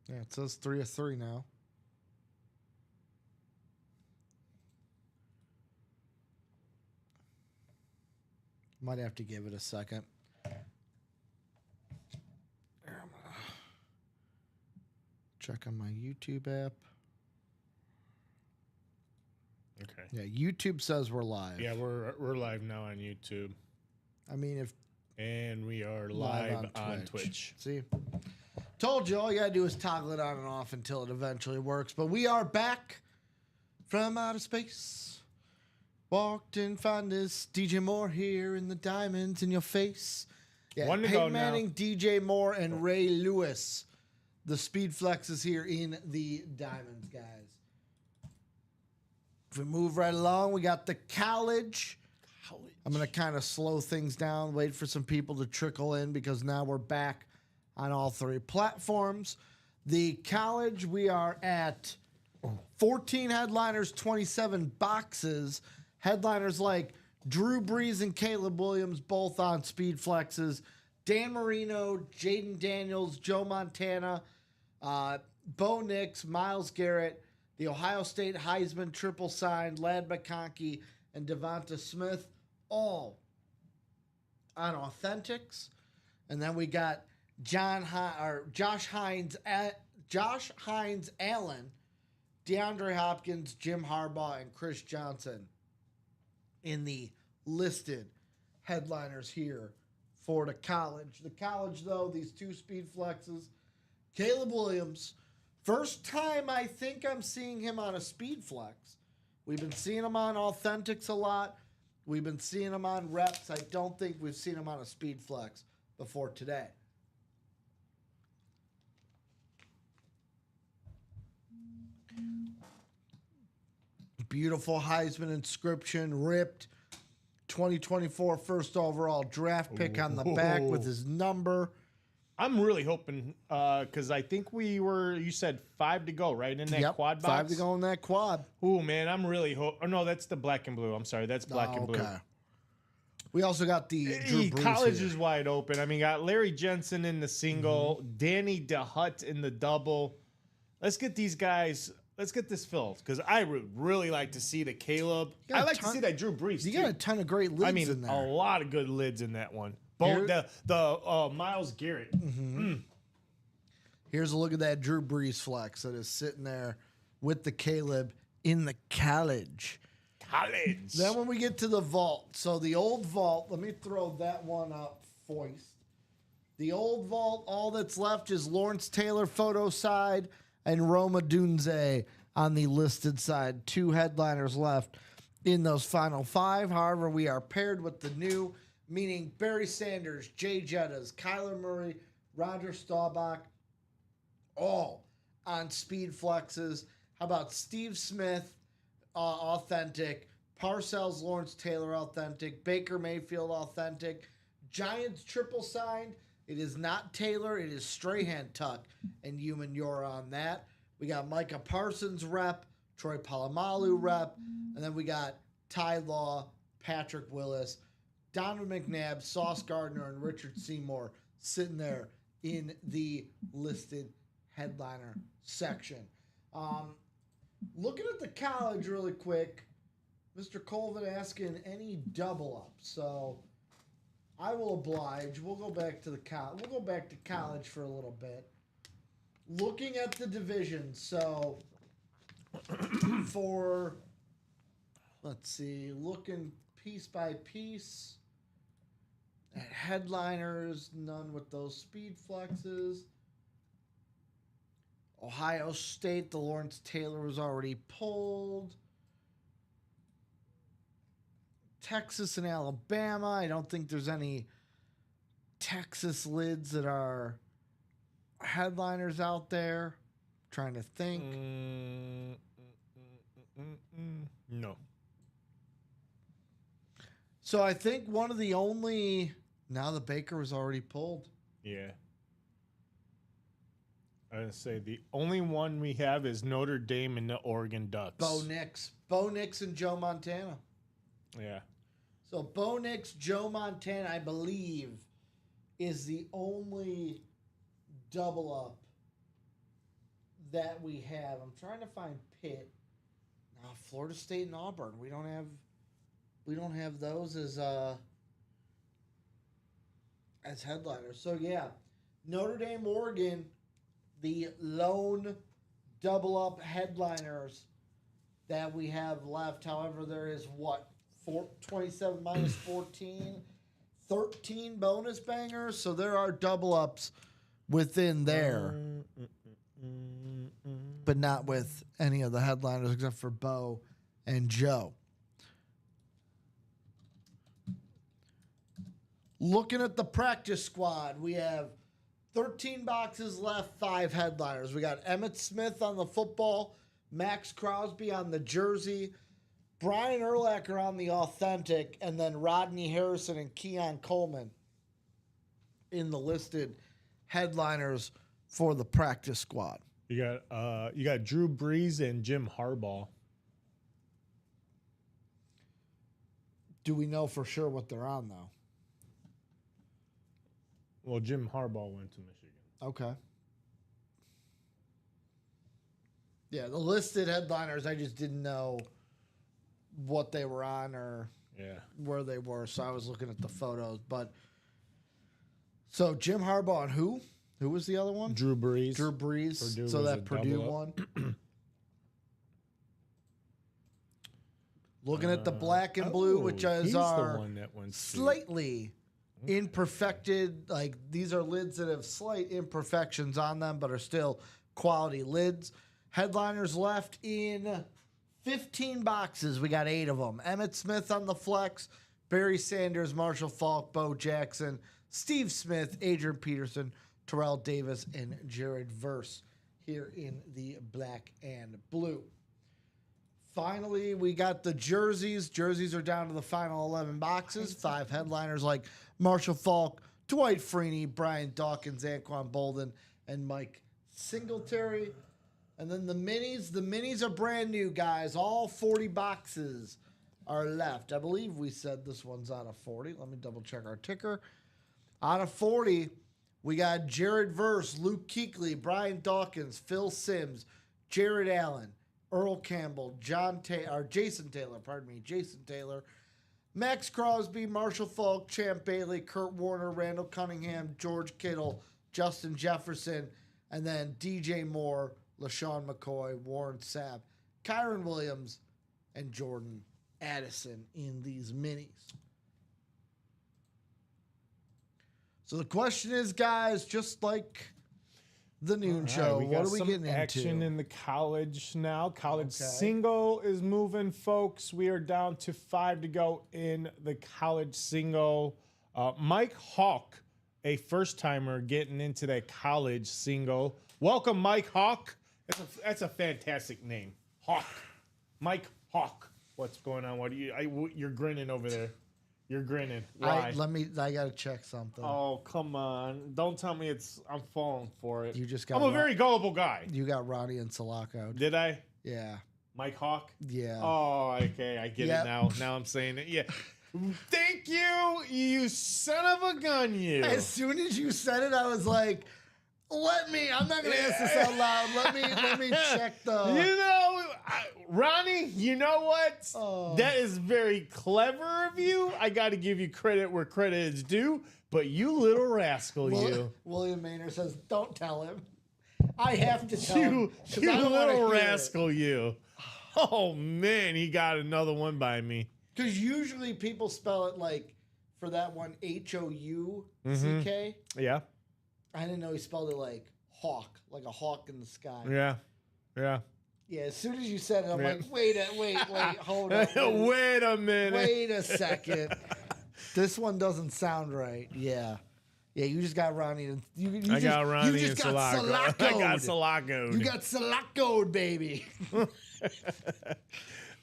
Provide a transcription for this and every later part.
Yeah, it says 3 of 3 now. Might have to give it a second. Check on my YouTube app. Okay. Yeah, YouTube says we're live. Yeah, we're live now on YouTube. I mean, if And we are live on Twitch. See? Told you all you gotta do is toggle it on and off until it eventually works. But we are back from outer space. Walked and found us DJ Moore here in the diamonds in your face. Yeah, One to Peyton go now. Manning, DJ Moore, and Ray Lewis. The Speed Flex is here in the diamonds, guys. If we move right along, we got the college. I'm going to kind of slow things down, wait for some people to trickle in because now we're back on all three platforms. The college, we are at 14 headliners, 27 boxes. Headliners like Drew Brees and Caleb Williams, both on speed flexes. Dan Marino, Jaden Daniels, Joe Montana, Bo Nix, Myles Garrett, the Ohio State Heisman triple signed, Lad McConkey, and Devonta Smith, all on Authentics. And then we got Josh Hines Allen, DeAndre Hopkins, Jim Harbaugh, and Chris Johnson in the listed headliners here for the college. The college, though, these two speed flexes. Caleb Williams, first time I think I'm seeing him on a speed flex. We've been seeing him on Authentics a lot. We've been seeing him on reps. I don't think we've seen him on a speed flex before today. Beautiful Heisman inscription, ripped. 2024 first overall draft pick on the back with his number. I'm really hoping, because I think you said 5 to go, right? In that quad box? 5 to go in that quad. Oh, man, I'm really hoping. Oh, no, that's the black and blue. I'm sorry. That's black and blue. We also got the Drew Brees college here. is wide open. I mean, got Larry Jensen in the single, Danny DeHutt in the double. Let's get these guys. Let's get this filled because I would really like to see the Caleb. I like to see that Drew Brees. You too. got a ton of great lids in there. A lot of good lids in that one. Myles Garrett. Here's a look at that Drew Brees flex that is sitting there with the Caleb in the college. Then when we get to the vault, so the old vault, let me throw that one up first. The old vault, all that's left is Lawrence Taylor photo side and Roma Dunze on the listed side. 2 headliners left in those final 5. However, we are paired with the new, meaning Barry Sanders, Jay Jettas, Kyler Murray, Roger Staubach, all on speed flexes. How about Steve Smith, authentic, Parcells, Lawrence Taylor, authentic, Baker Mayfield, authentic, Giants triple signed. It is not Taylor, it is Strahan Tuck and Human Yora on that. We got Micah Parsons rep, Troy Polamalu rep, and then we got Ty Law, Patrick Willis, Donovan McNabb, Sauce Gardner, and Richard Seymour sitting there in the listed headliner section. Looking at the college really quick, Mr. Colvin asking any double up. So I will oblige. We'll go back to college for a little bit. Looking at the divisions, so let's see, looking piece by piece at headliners, none with those speed flexes. Ohio State, the Lawrence Taylor was already pulled. Texas and Alabama, I don't think there's any Texas lids that are headliners out there. Trying to think. No. So I think one of the only... Now the Baker was already pulled. Yeah. I was going to say the only one we have is Notre Dame and the Oregon Ducks. Bo Nix and Joe Montana. Yeah. So Bo Nix, Joe Montana, I believe, is the only double up that we have. I'm trying to find Pitt. Now, Florida State and Auburn. We don't have those as headliners. So yeah, Notre Dame, Oregon, the lone double up headliners that we have left. However, there is 27 minus 14, 13 bonus bangers. So there are double ups within there, but not with any of the headliners except for Bo and Joe. Looking at the practice squad, we have 13 boxes left, 5 headliners. We got Emmitt Smith on the football, Max Crosby on the jersey, Brian Urlacher on the authentic, and then Rodney Harrison and Keon Coleman in the listed headliners for the practice squad. You got Drew Brees and Jim Harbaugh. Do we know for sure what they're on, though? Well, Jim Harbaugh went to Michigan. Okay. Yeah, the listed headliners, I just didn't know what they were on or where they were, so I was looking at the photos. But so Jim Harbaugh and who? Who was the other one? Drew Brees. Drew Brees. Purdue so was that a Purdue double one. Looking at the black and blue, which is our the one that went slightly imperfected. Like these are lids that have slight imperfections on them, but are still quality lids. Headliners left in 15 boxes. We got 8 of them. Emmitt Smith on the flex, Barry Sanders, Marshall Faulk, Bo Jackson, Steve Smith, Adrian Peterson, Terrell Davis, and Jared Verse here in the black and blue. Finally, we got the jerseys. Jerseys are down to the final 11 boxes. 5 headliners like Marshall Faulk, Dwight Freeney, Brian Dawkins, Anquan Bolden, and Mike Singletary. And then the minis are brand new, guys. All 40 boxes are left. I believe we said this one's out of 40. Let me double check our ticker. Out of 40, we got Jared Verse, Luke Kuechly, Brian Dawkins, Phil Simms, Jared Allen, Earl Campbell, Jason Taylor, Max Crosby, Marshall Faulk, Champ Bailey, Kurt Warner, Randall Cunningham, George Kittle, Justin Jefferson, and then DJ Moore, LaShawn McCoy, Warren Sapp, Kyron Williams, and Jordan Addison in these minis. So the question is, guys, just like the noon show, what are we getting into? Action in the college now. College single is moving, folks. We are down to 5 to go in the college single. Mike Hawk, a first-timer getting into that college single. Welcome, Mike Hawk. That's a fantastic name. Hawk. Mike Hawk. What's going on? What are you're grinning over there. You're grinning. Why? I gotta check something. Oh, come on. Don't tell me I'm falling for it. You just got I'm a very gullible guy. You got Ronnie and Salako. Did I? Yeah. Mike Hawk? Yeah. Oh, okay. I get it now. Now I'm saying it. Yeah. Thank you, you son of a gun, you. As soon as you said it, I was like, I'm not going to ask this out loud. Let me check the... Ronnie, you know what? That is very clever of you. I got to give you credit where credit is due, but you little rascal, you. William Maynard says, don't tell him. I have to tell him. You little rascal, you. Oh, man, he got another one by me. Because usually people spell it like, for that one, Houck. Yeah. I didn't know he spelled it like hawk, like a hawk in the sky. Yeah. Yeah, as soon as you said it, I'm like, wait, hold on. Wait a minute. Wait a second. This one doesn't sound right. Yeah. Yeah, you just got Ronnie. I got Ronnie and Salako. I got Salako. You got Salako, baby.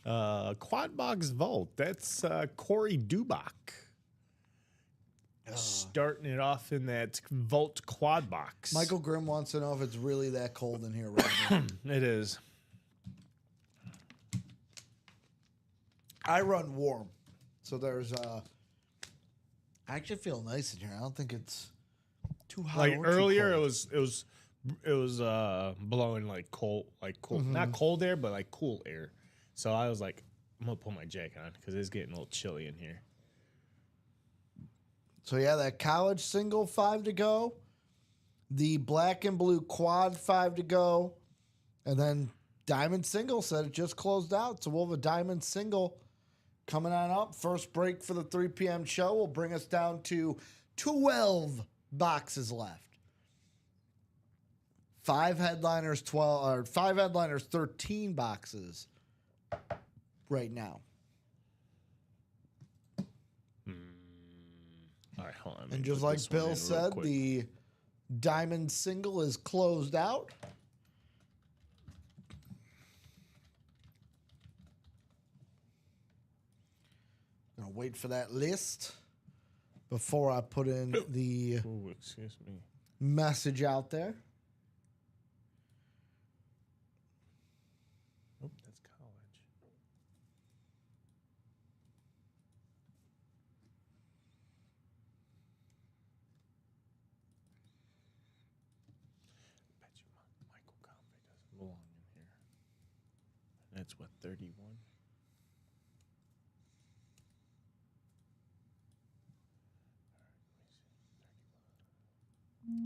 Quad Box Vault. That's Corey Dubach. Starting it off in that Vault Quad Box. Michael Grimm wants to know if it's really that cold in here right now. It is. I run warm. So there's I actually feel nice in here. I don't think it's too hot. Like or earlier, too it was blowing like cold, not cold air, but like cool air. So I was like, I'm gonna put my jacket on because it's getting a little chilly in here. So yeah, that college single 5 to go, the black and blue quad 5 to go, and then diamond single said it just closed out. So we'll have a diamond single coming on up. First break for the 3 p.m. show will bring us down to 12 boxes left. 5 headliners, 13 boxes right now. All right, hold on. And just like Bill said, the diamond single is closed out. Gonna wait for that list before I put in the excuse me, message out there. Oh, that's college. Bet you Michael Convey doesn't belong in here. That's what, 31?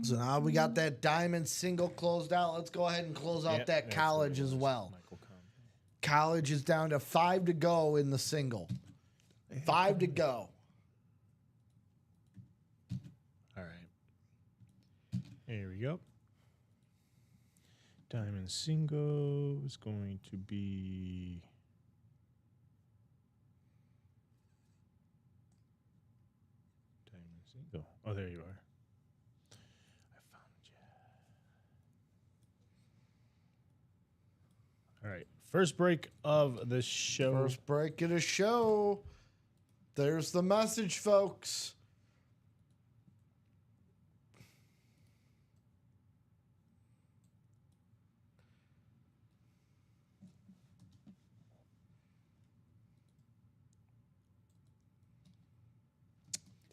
So now we got that diamond single closed out. Let's go ahead and close out that college as well. College is down to 5 to go in the single. 5 to go. All right. Here we go. Diamond single is going to be... Diamond single. Oh, there you are. All right, first break of the show. First break of the show. There's the message, folks.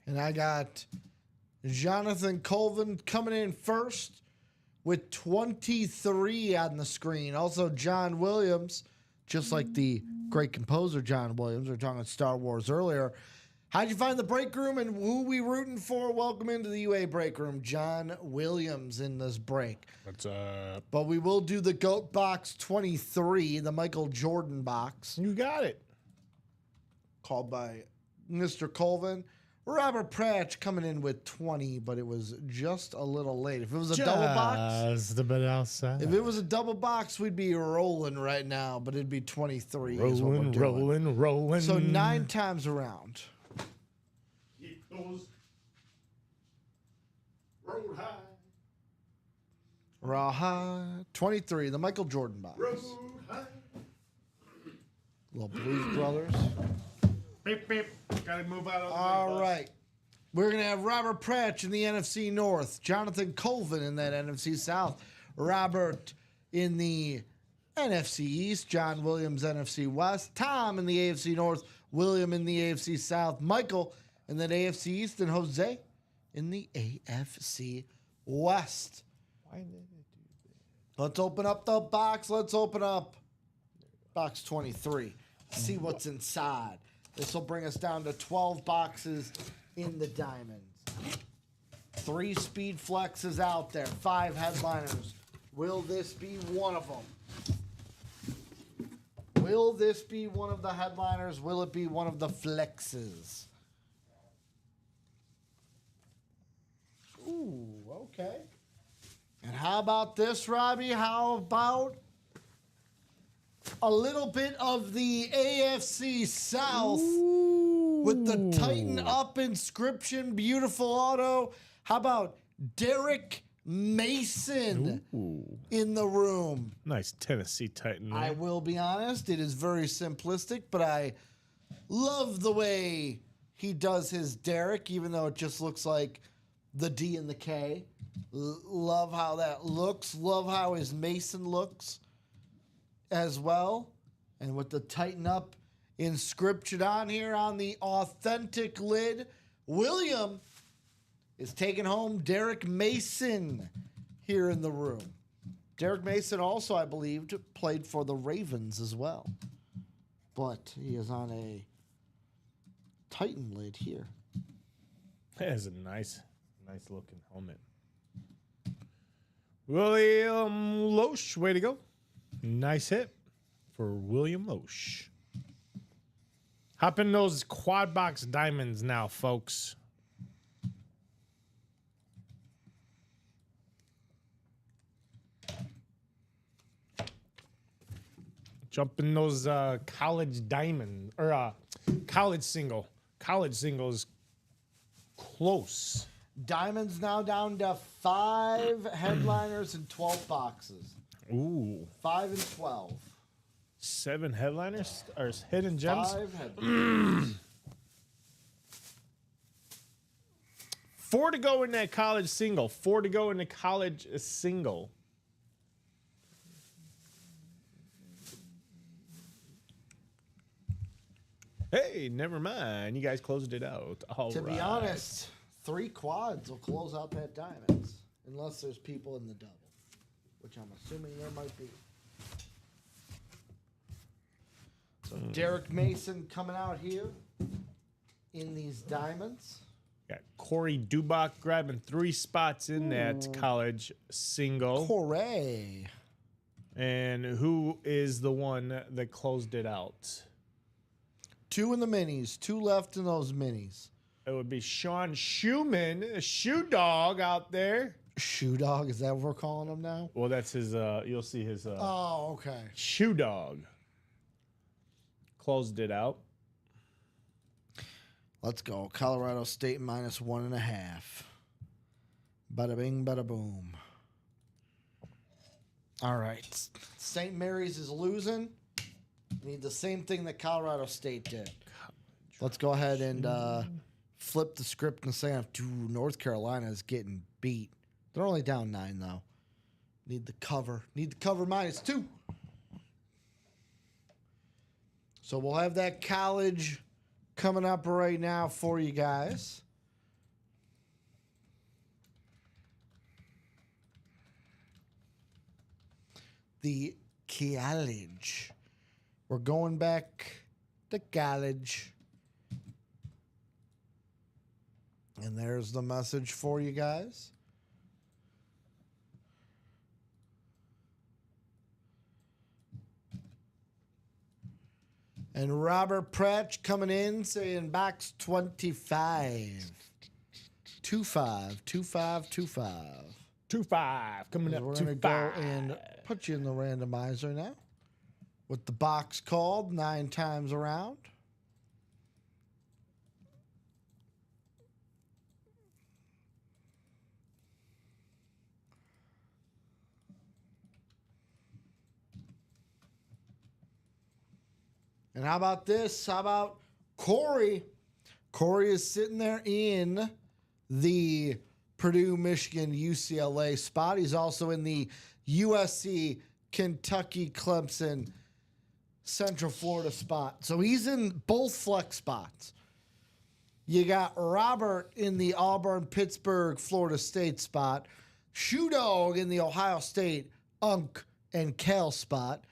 And I got Jonathan Colvin coming in first with 23 on the screen. Also, John Williams, just like the great composer John Williams. We were talking about Star Wars earlier. How'd you find the break room and who we rooting for? Welcome into the UA break room. John Williams in this break. What's up? But we will do the GOAT box 23, the Michael Jordan box. You got it. Called by Mr. Colvin. Robert Pratch coming in with 20, but it was just a little late. If it was a double box, just a bit outside. if it was a double box, we'd be rolling right now, but it'd be 23. Is what we're doing. Rolling. So 9 times around. Keep those road high. Raw high. 23, the Michael Jordan box. Road high. Little Blues Brothers. Beep, beep. Gotta move out of the way, All right. We're going to have Robert Pratch in the NFC North, Jonathan Colvin in that NFC South, Robert in the NFC East, John Williams, NFC West, Tom in the AFC North, William in the AFC South, Michael in that AFC East, and Jose in the AFC West. Why did they do that? Let's open up the box. Let's open up box 23. See what's inside. This will bring us down to 12 boxes in the diamonds. 3 speed flexes out there. 5 headliners. Will this be one of them? Will this be one of the headliners? Will it be one of the flexes? Ooh, okay. And how about this, Robbie? How about a little bit of the AFC South with the Tighten Up inscription, beautiful auto. How about Derek Mason in the room? Nice Tennessee Titan. I will be honest, it is very simplistic, but I love the way he does his Derek, even though it just looks like the D and the K. Love how that looks. Love how his Mason looks as well. And with the Tighten Up inscription on here on the authentic lid, William is taking home Derek Mason, here in the room. Derek Mason also, I believe, played for the Ravens as well. But he is on a Titan lid here. That is a nice looking helmet. William Loesch, way to go. Nice hit for William Loesch. Hop in those quad box diamonds now, folks. Jump in those college diamond or college single. College single is close. Diamonds now down to 5 headliners and 12 boxes. Ooh. 5 and 12. 7 headliners or hidden gems. 5 headliners. 4 to go in that college single. 4 to go in the college single. Hey, never mind. You guys closed it out. All To be honest, 3 quads will close out that diamonds. Unless there's people in the double. Which I'm assuming there might be. So Derek Mason coming out here in these diamonds. Got Corey Dubach grabbing 3 spots in that college single. Corey. And who is the one that closed it out? 2 in the minis. 2 left in those minis. It would be Sean Schumann, a shoe dog out there. Shoe dog, is that what we're calling him now? Well, that's his, you'll see his Oh, okay. shoe dog. Closed it out. Let's go. Colorado State minus 1.5. Bada bing, bada boom. All right. St. Mary's is losing. Need the same thing that Colorado State did. Let's go ahead and flip the script and say, dude, North Carolina is getting beat. They're only down 9, though. Need the cover. Need the cover minus 2. So we'll have that college coming up right now for you guys. The college. We're going back to college. And there's the message for you guys. And Robert Pratt coming in saying box 25. 25, 25, 25. 2-5 coming up. We're 2-5. going to go and put you in the randomizer now. With the box called 9 times around. And how about this? How about Corey? Corey is sitting there in the Purdue, Michigan, UCLA spot. He's also in the USC, Kentucky, Clemson, Central Florida spot. So he's in both flex spots. You got Robert in the Auburn, Pittsburgh, Florida State spot. Shoe Dog in the Ohio State, Unk, and Cal spot.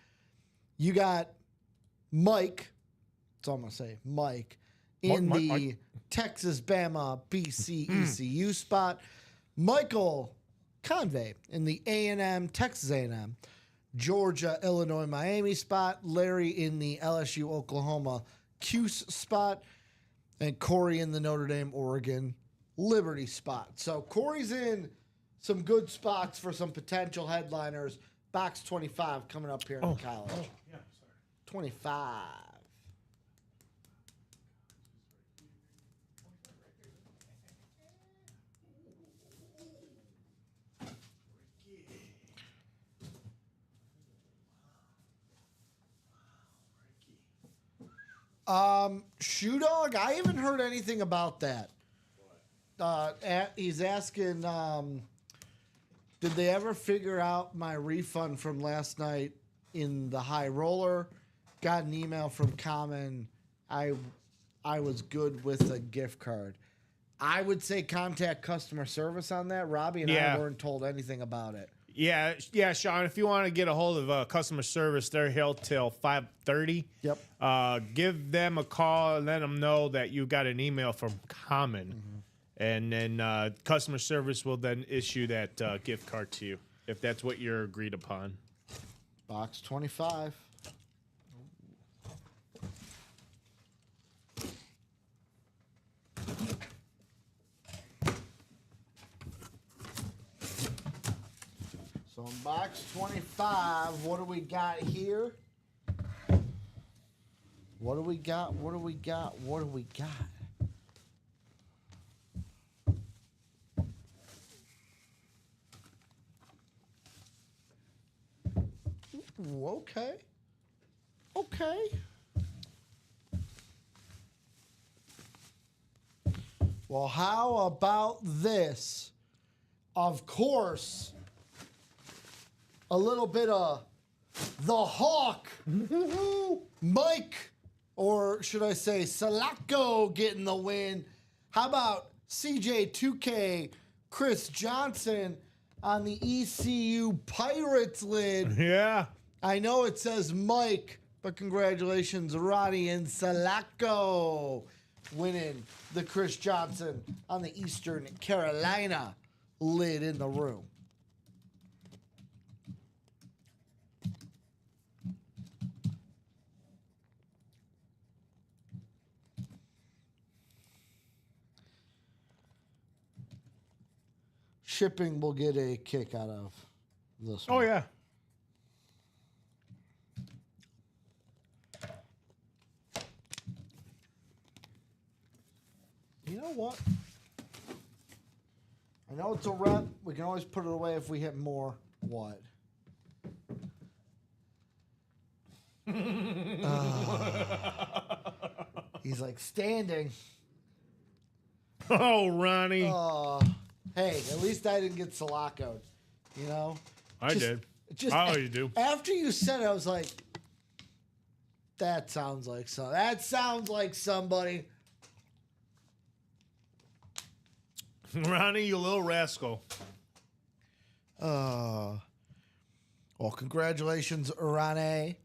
You got Mike, that's all I'm going to say, Mike, in Mike. Texas, Bama, BC, ECU spot. Michael Convey in the A&M, Texas A&M, Georgia, Illinois, Miami spot. Larry in the LSU, Oklahoma, Cuse spot. And Corey in the Notre Dame, Oregon, Liberty spot. So Corey's in some good spots for some potential headliners. Box 25 coming up here in college. 25. Shoe Dog, I haven't heard anything about that. He's asking, did they ever figure out my refund from last night in the high roller? Got an email from Common. I was good with a gift card. I would say contact customer service on that. Robbie and I weren't told anything about it. Yeah, Sean. If you want to get a hold of customer service, they're held till 5:30. Yep. Give them a call and let them know that you got an email from Common, and then customer service will then issue that gift card to you if that's what you're agreed upon. Box 25. So in box 25, what do we got here? What do we got? What do we got? What do we got? Ooh, okay. Okay. Well, how about this? Of course, a little bit of the Hawk, Mike, or should I say Salako getting the win. How about CJ2K, Chris Johnson on the ECU Pirates lid? Yeah. I know it says Mike, but congratulations, Ronnie and Salako winning the Chris Johnson on the Eastern Carolina lid in the room. Shipping will get a kick out of this one. Oh, yeah. You know what? I know it's a rep. We can always put it away if we hit more. What? He's like standing. Oh, Ronnie. Hey, at least I didn't get Sulaco'd. You know? I did. You do. After you said it, I was like, that sounds like somebody. Ronnie, you little rascal. Well, congratulations, Ronnie,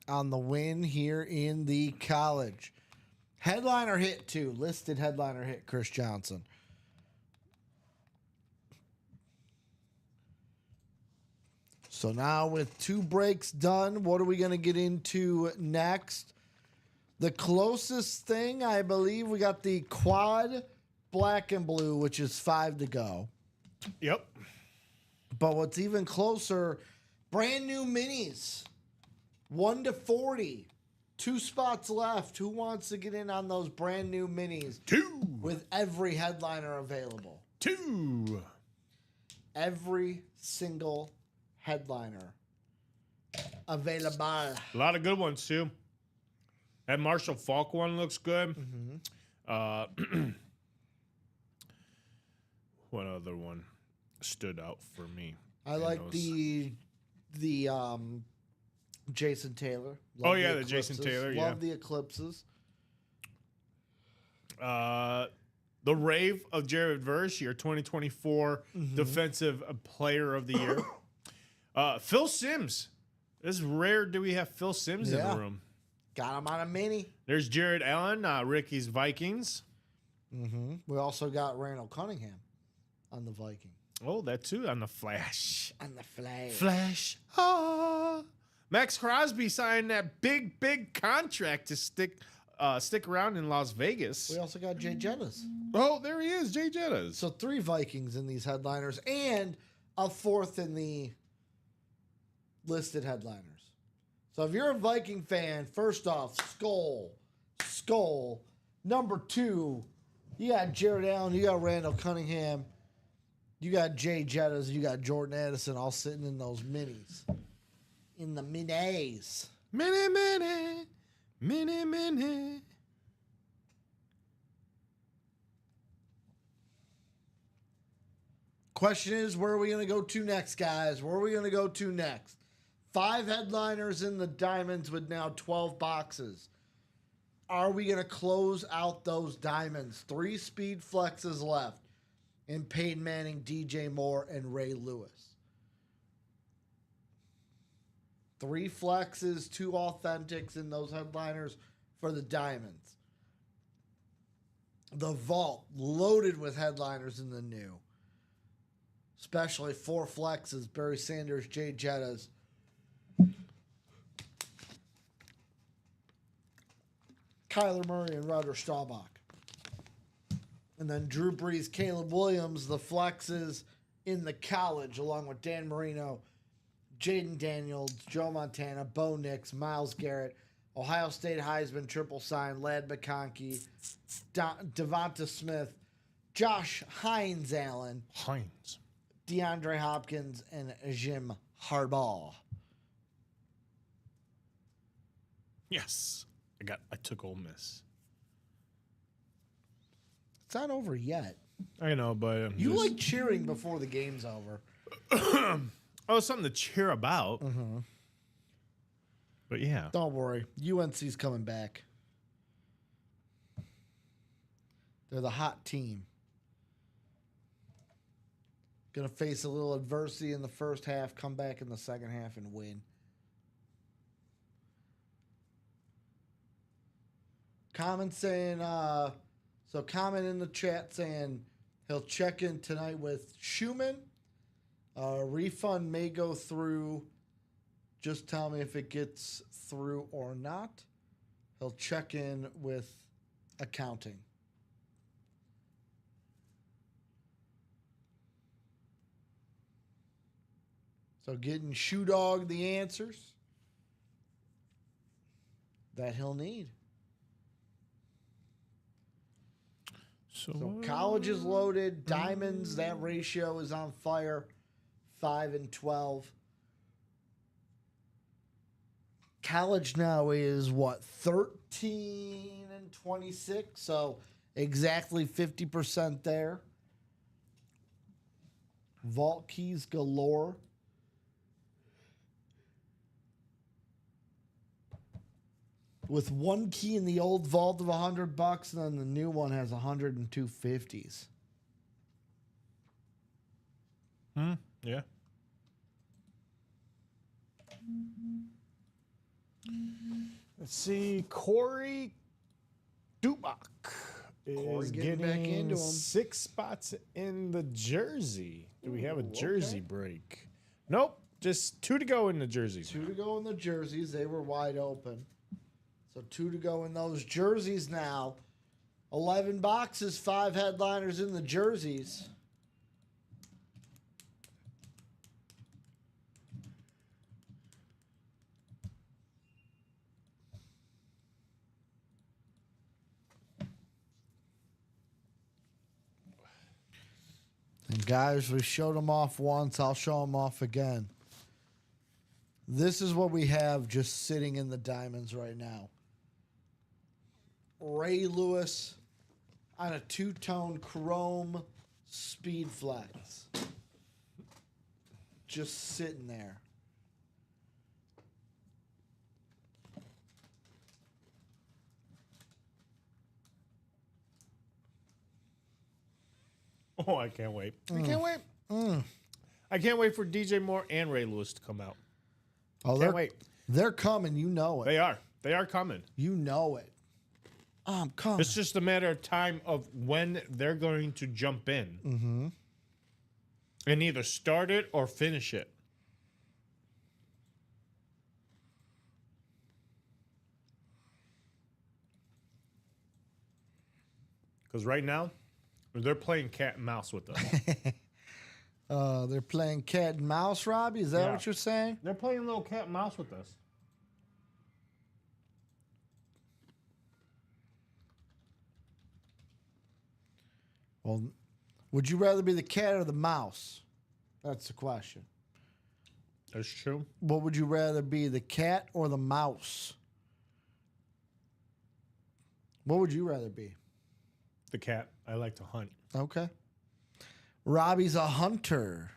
on the win here in the college. Headliner hit, too. Listed headliner hit, Chris Johnson. So now with 2 breaks done, what are we going to get into next? The closest thing, I believe, we got the quad black and blue, which is 5 to go. Yep. But what's even closer, brand new minis. 1 to 40. 2 spots left. Who wants to get in on those brand new minis? 2. With every headliner available. 2. Every single headliner available. A lot of good ones, too. That Marshall Falk one looks good. What other one stood out for me? I like the Jason Taylor. Love the Jason Taylor. Love the Eclipses. The Rave of Jared Verse, your 2024 Defensive Player of the Year. Phil Simms. This is rare. Do we have Phil Simms in the room? Got him on a mini. There's Jared Allen, Ricky's Vikings. We also got Randall Cunningham on the Viking. Oh, that too, on the Flash. On the Flash. Flash. Max Crosby signed that big contract to stick around in Las Vegas. We also got Jay Jettas. Oh, there he is, Jay Jettas. So 3 Vikings in these headliners and a 4th in the listed headliners. So if you're a Viking fan, first off, Skull. Number 2, you got Jared Allen, you got Randall Cunningham, you got Jay Jettas, you got Jordan Addison all sitting in those minis. In the minis. Mini. Question is, where are we going to go to next, guys? Where are we going to go to next? 5 headliners in the diamonds with now 12 boxes. are we going to close out those diamonds? 3 speed flexes left in Peyton Manning, DJ Moore, and Ray Lewis. 3 flexes, 2 authentics in those headliners for the diamonds. The vault loaded with headliners in the new. Especially 4 flexes, Barry Sanders, Jay Jettas. Kyler Murray and Roger Staubach. And then Drew Brees, Caleb Williams, the flexes in the college, along with Dan Marino, Jaden Daniels, Joe Montana, Bo Nix, Myles Garrett, Ohio State Heisman triple sign, Ladd McConkey, Devonta Smith, Josh Hines Allen, DeAndre Hopkins, and Jim Harbaugh. Yes. I took Ole Miss. It's not over yet. I know, but you like cheering before the game's over. Oh, something to cheer about. Mm-hmm. But yeah. Don't worry. UNC's coming back. They're the hot team. Going to face a little adversity in the first half, come back in the second half, and win. Comment saying, comment in the chat saying he'll check in tonight with Schumann. Refund may go through. Just tell me if it gets through or not. He'll check in with accounting. So getting Shoe Dog the answers that he'll need. So college is loaded. Diamonds, that ratio is on fire. 5 and 12. College now is what? 13 and 26. So exactly 50% there. Vault keys galore. With 1 key in the old vault of $100, and then the new one has 102 50s. Yeah. Let's see. Corey Dubach is getting back into 6 spots in the jersey. Do we have a jersey break? Nope. Just 2 to go in the jerseys. 2 to go in the jerseys. They were wide open. So 2 to go in those jerseys now. 11 boxes, 5 headliners in the jerseys. And guys, we showed them off once. I'll show them off again. This is what we have just sitting in the diamonds right now. Ray Lewis on a 2-tone chrome speed flex. Just sitting there. Oh, I can't wait. I can't wait. I can't wait for DJ Moore and Ray Lewis to come out. Oh, can't wait. They're coming. You know it. They are. They are coming. You know it. I'm coming. It's just a matter of time of when they're going to jump in and either start it or finish it. Because right now, they're playing cat and mouse with us. They're playing cat and mouse, Robbie? Is that what you're saying? They're playing little cat and mouse with us. Well, would you rather be the cat or the mouse? That's the question. That's true. What would you rather be, the cat or the mouse? What would you rather be? The cat. I like to hunt. Okay. Robbie's a hunter.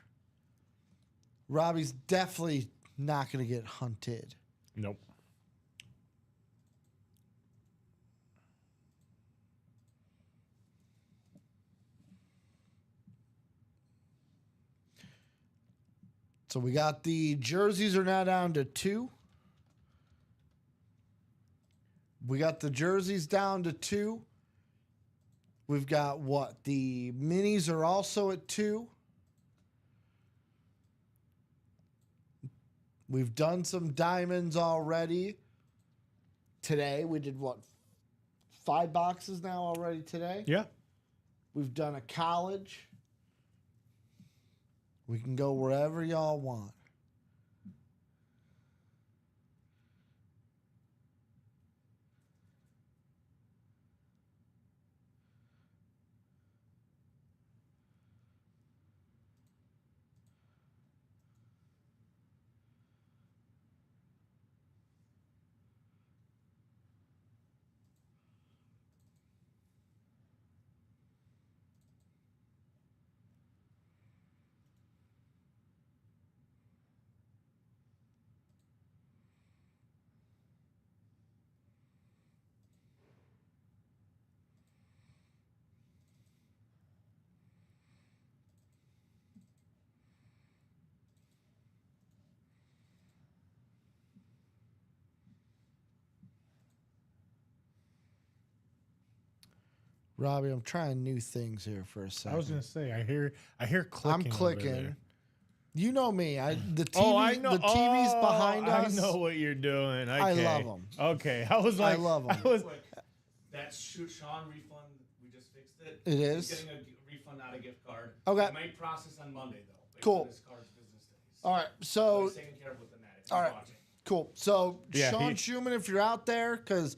Robbie's definitely not going to get hunted. Nope. So we got the jerseys are now down to 2. We got the jerseys down to 2. We've got what? The minis are also at 2. We've done some diamonds already today. We did what? 5 boxes now already today? Yeah. We've done a college. We can go wherever y'all want. Robbie, I'm trying new things here for a second. I was gonna say, I hear clicking. I'm clicking. You know me. The TV, I know. the TV's behind us. I know what you're doing. Okay. I love them. Okay, I was like, I love them. That Sean refund, we just fixed it. It is? He's getting a refund, not a gift card. Okay. It might process on Monday, though. based Cool. on His card's business days. All right, But so he's taking care of with the mat. all right, Watching. cool. So Yeah, Sean Schumann, if you're out there, because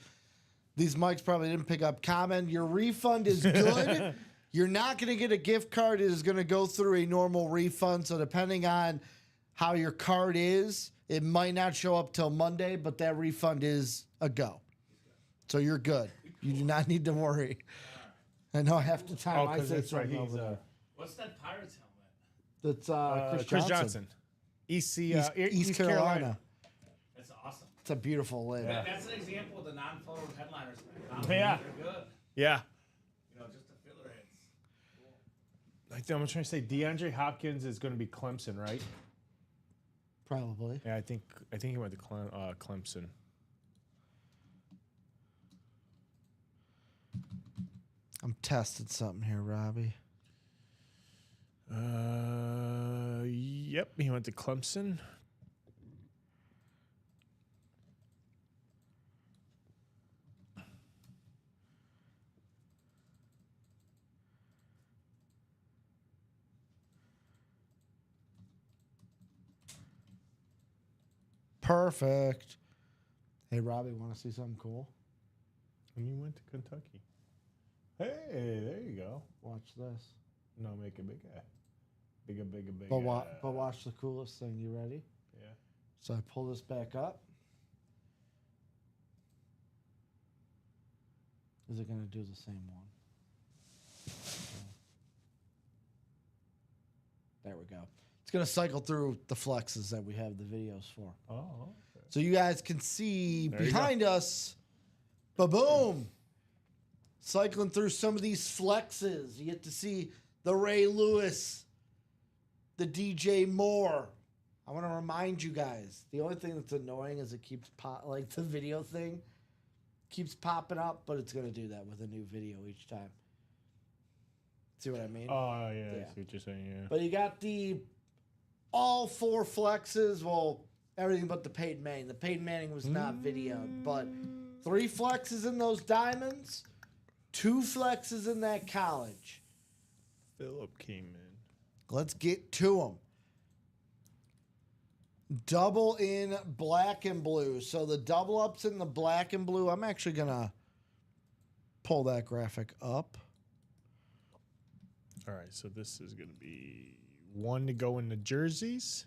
these mics probably didn't pick up comment, your refund is good. You're not going to get a gift card. It is going to go through a normal refund. So depending on how your card is, it might not show up till Monday, but that refund is a go. So you're good. You do not need to worry. I know half the time I say that's right. something He's over there. What's that Pirates helmet? That's Chris Johnson. East Carolina. That's awesome. It's a beautiful label. That's an example of the non-photo headliners. Yeah. They're good. Yeah. You know, just the filler hits. I'm trying to say DeAndre Hopkins is going to be Clemson, right? Probably. Yeah, I think he went to Clemson. I'm testing something here, Robbie. Yep, he went to Clemson. Perfect. Hey, Robbie, want to see something cool? And he went to Kentucky. Hey, there you go. Watch this. No, make it bigger. Bigger. But watch the coolest thing. You ready? Yeah. So I pull this back up. Is it going to do the same one? There we go. It's going to cycle through the flexes that we have the videos for. Oh, okay. So you guys can see There you behind us, ba-boom, cycling through some of these flexes. You get to see the Ray Lewis, the DJ Moore. I want to remind you guys, the only thing that's annoying is it keeps like the video thing keeps popping up, but it's going to do that with a new video each time. See what I mean? Oh, yeah, Yeah. I see what you're saying, yeah. But you got all 4 flexes. Well, everything but the Peyton Manning. The Peyton Manning was not videoed, but 3 flexes in those diamonds, 2 flexes in that college. Phillip came in. Let's get to them. Double in black and blue. So the double ups in the black and blue. I'm actually going to pull that graphic up. All right, so this is going to be 1 to go in the jerseys.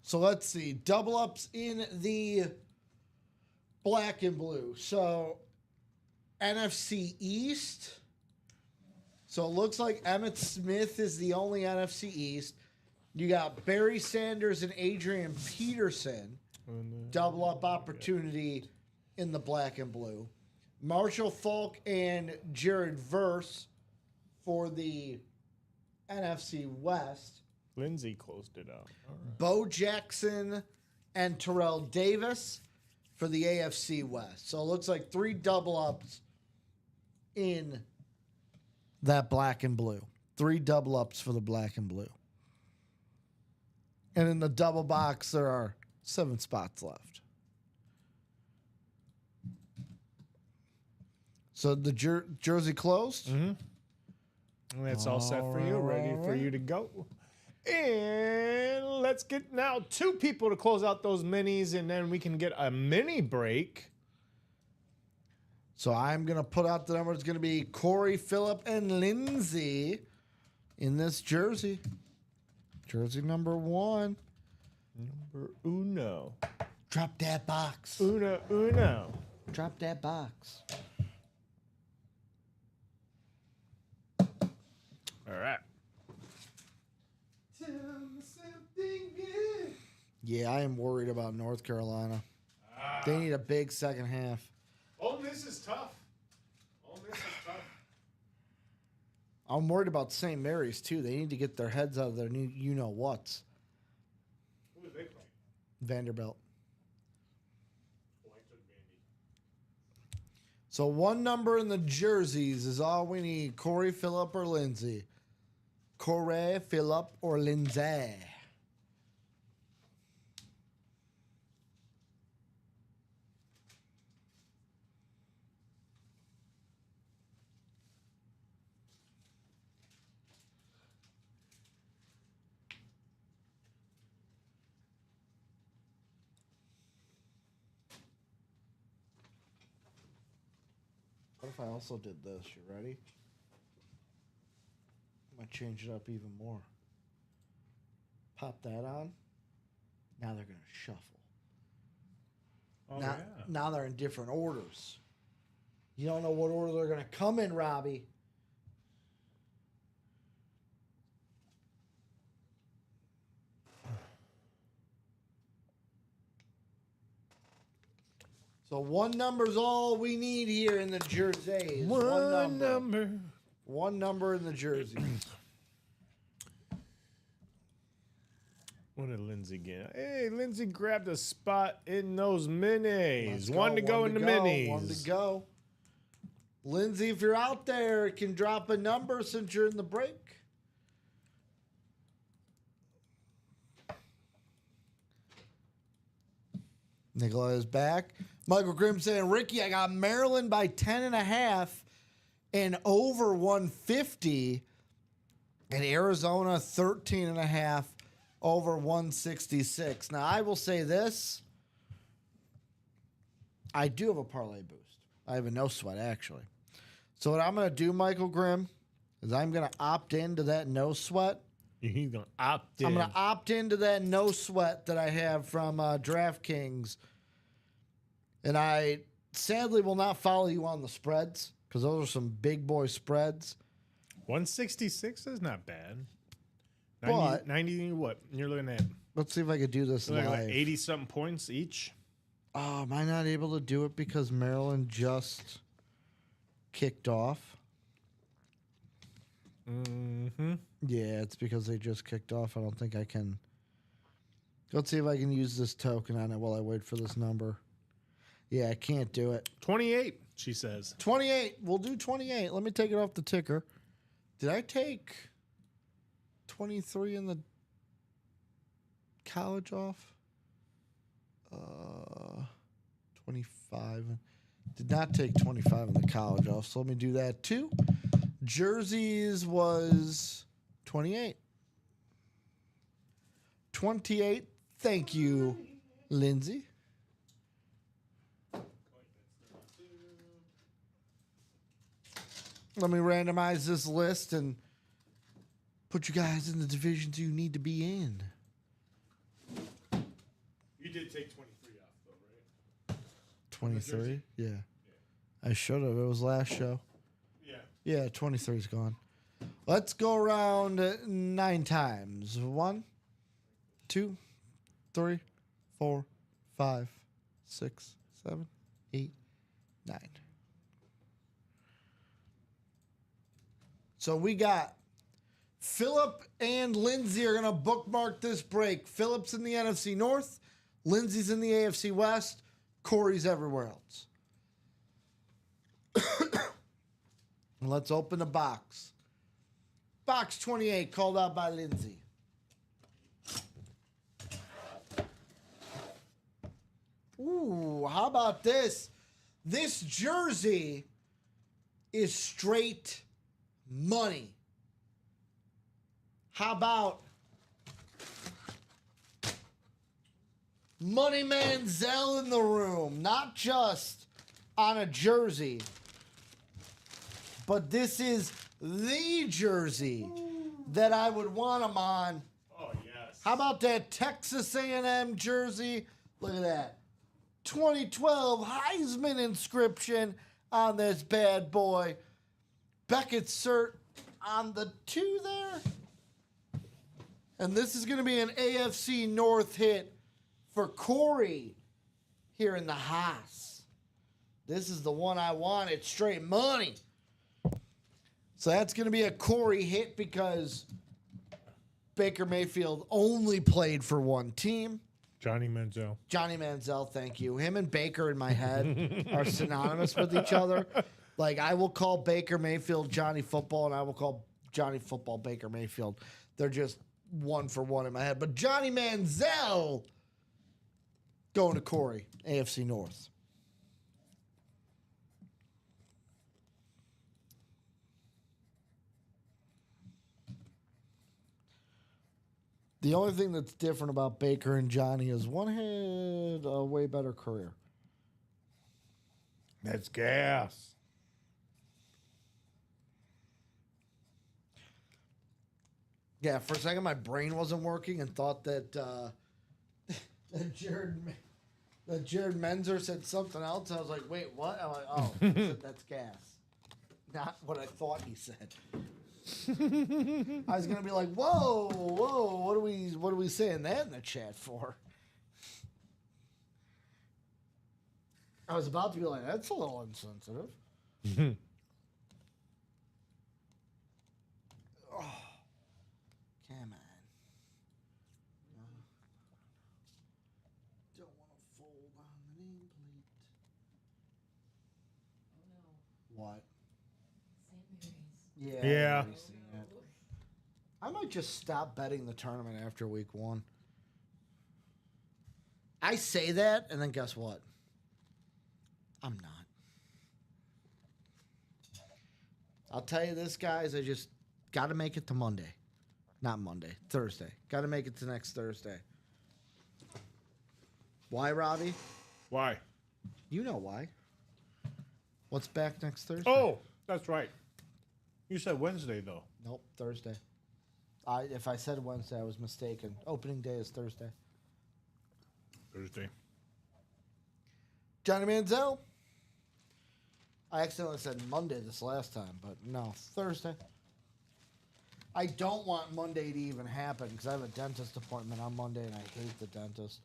So let's see. Double ups in the black and blue. So NFC East. So it looks like Emmitt Smith is the only NFC East. You got Barry Sanders and Adrian Peterson. Double up opportunity in the black and blue. Marshall Faulk and Jared Verse for the NFC West. Lindsay closed it out. All right. Bo Jackson and Terrell Davis for the AFC West. So it looks like 3 double ups in that black and blue. 3 double ups for the black and blue. And in the double box, there are 7 spots left. So the jersey closed? Mm-hmm. And that's all set for you, ready for you to go. And let's get now 2 people to close out those minis, and then we can get a mini break. So I'm going to put out the number. It's going to be Corey, Phillip, and Lindsay in this jersey. Jersey number 1. Number uno. Drop that box. Uno. Drop that box. All right. Yeah, I am worried about North Carolina. They need a big second half. Ole Miss is tough. Ole Miss is tough. I'm worried about St. Mary's, too. They need to get their heads out of their new you-know-whats. Who did they play? Vanderbilt. Oh, I took Vandy. So 1 number in the jerseys is all we need. Corey, Phillip, or Lindsay. Corey, Phillip, or Lindsay. What if I also did this? You ready? I might change it up even more. Pop that on. Now they're going to shuffle. Oh, Now they're in different orders. You don't know what order they're going to come in, Robbie. So 1 number's all we need here in the jerseys. One number. 1 number in the jersey. What did Lindsay get? Hey, Lindsay grabbed a spot in those minis. Let's One to go in the minis. 1 to go. Lindsay, if you're out there, can drop a number since you're in the break. Nicola is back. Michael Grimm saying, Ricky, I got Maryland by 10.5 and over 150. And Arizona 13.5 over 166. Now, I will say this. I do have a parlay boost. I have a no sweat, actually. So what I'm going to do, Michael Grimm, is I'm going to opt into that no sweat. He's going to opt in. I'm going to opt into that no sweat that I have from DraftKings. And I sadly will not follow you on the spreads because those are some big boy spreads. 166 is not bad. But 90 what? You're looking at let's see if I could do this live. 80-something points each. Oh, am I not able to do it because Maryland just kicked off? Mm-hmm. Yeah, it's because they just kicked off. I don't think I can. Let's see if I can use this token on it while I wait for this number. Yeah, I can't do it. 28, she says. 28. We'll do 28. Let me take it off the ticker. Did I take 23 in the college off? 25. Did not take 25 in the college off, so let me do that too. Jerseys was 28. 28. Thank you, Lindsay. Let me randomize this list and put you guys in the divisions you need to be in. You did take 23 off, though, right? 23? Yeah. I should have. It was last show. Yeah. Yeah, 23's gone. Let's go around 9 times. 1, 2, 3, 4, 5, 6, 7, 8, 9. So we got Philip and Lindsay are going to bookmark this break. Philip's in the NFC North. Lindsay's in the AFC West. Corey's everywhere else. Let's open the box. Box 28 called out by Lindsay. Ooh, how about this? This jersey is straight money. How about Money Manziel in the room? Not just on a jersey, but this is the jersey that I would want him on. Oh, yes. How about that Texas A&M jersey? Look at that. 2012 Heisman inscription on this bad boy. Beckett cert on the 2 there. And this is going to be an AFC North hit for Corey here in the Haas. This is the one I wanted. Straight money. So that's going to be a Corey hit because Baker Mayfield only played for one team. Johnny Manziel. Johnny Manziel, thank you. Him and Baker in my head are synonymous with each other. Like, I will call Baker Mayfield Johnny Football, and I will call Johnny Football Baker Mayfield. They're just one for one in my head. But Johnny Manziel going to Corey, AFC North. The only thing that's different about Baker and Johnny is one had a way better career. That's gas. Yeah, for a second my brain wasn't working and thought that that Jared Menzer said something else. I was like, wait, what? I'm like, oh, he said that's gas. Not what I thought he said. I was gonna be like, whoa, what are we saying that in the chat for? I was about to be like, that's a little insensitive. Oh, come on. Don't want to fold on the nameplate. What? Yeah. Yeah. I've already seen it. I might just stop betting the tournament after week 1. I say that, and then guess what? I'm not. I'll tell you this, guys. I just got to make it to Monday. Not Monday. Thursday. Got to make it to next Thursday. Why, Robbie? Why? You know why. What's back next Thursday? Oh, that's right. You said Wednesday, though. Nope, Thursday. If I said Wednesday, I was mistaken. Opening day is Thursday. Thursday. Johnny Manziel. I accidentally said Monday this last time, but no, Thursday. I don't want Monday to even happen because I have a dentist appointment on Monday and I hate the dentist.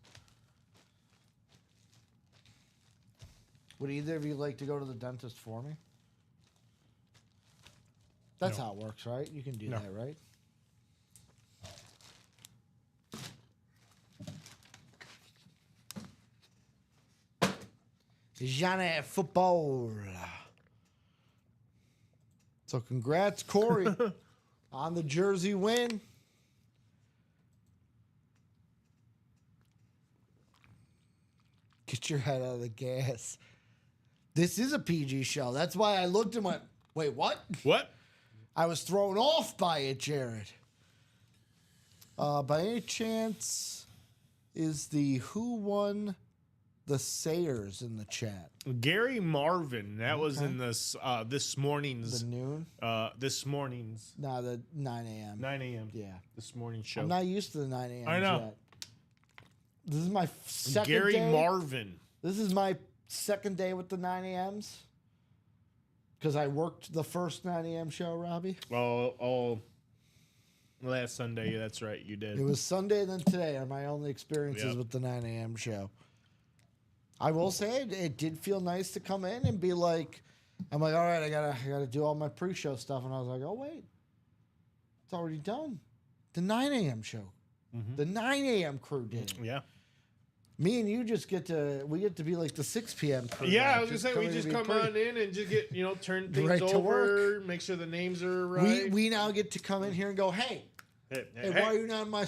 Would either of you like to go to the dentist for me? That's No. how it works, right? You can do No. that, right? Johnny Football. So congrats, Corey, on the jersey win. Get your head out of the gas. This is a PG show. That's why I looked and went, wait, what? What? I was thrown off by it, Jared. By any chance, is the Who Won the Sayers in the chat? Gary Marvin. That was in this this morning's The noon? this morning's No, the 9 a.m. 9 a.m. Yeah. This morning show. I'm not used to the 9 a.m. I know. yet. This is my second Gary day. Marvin. This is my second day with the 9 a.m.s. Because I worked the first 9 a.m. show, Robbie. Oh, last Sunday. Yeah, that's right. You did. It was Sunday and then today are my only experiences Yep. with the 9 a.m. show. I will say it did feel nice to come in and be like, I'm like, all right, I gotta do all my pre-show stuff, and I was like, oh wait, It's already done. The 9 a.m. show. The 9 a.m. crew did it. Yeah. Me and you just get to be like the 6 p.m. crew. Yeah, now. I was gonna say we just come on in and just get turn things Right to over, work. make sure the names are right. We now get to come in here and go, hey, why are you not in my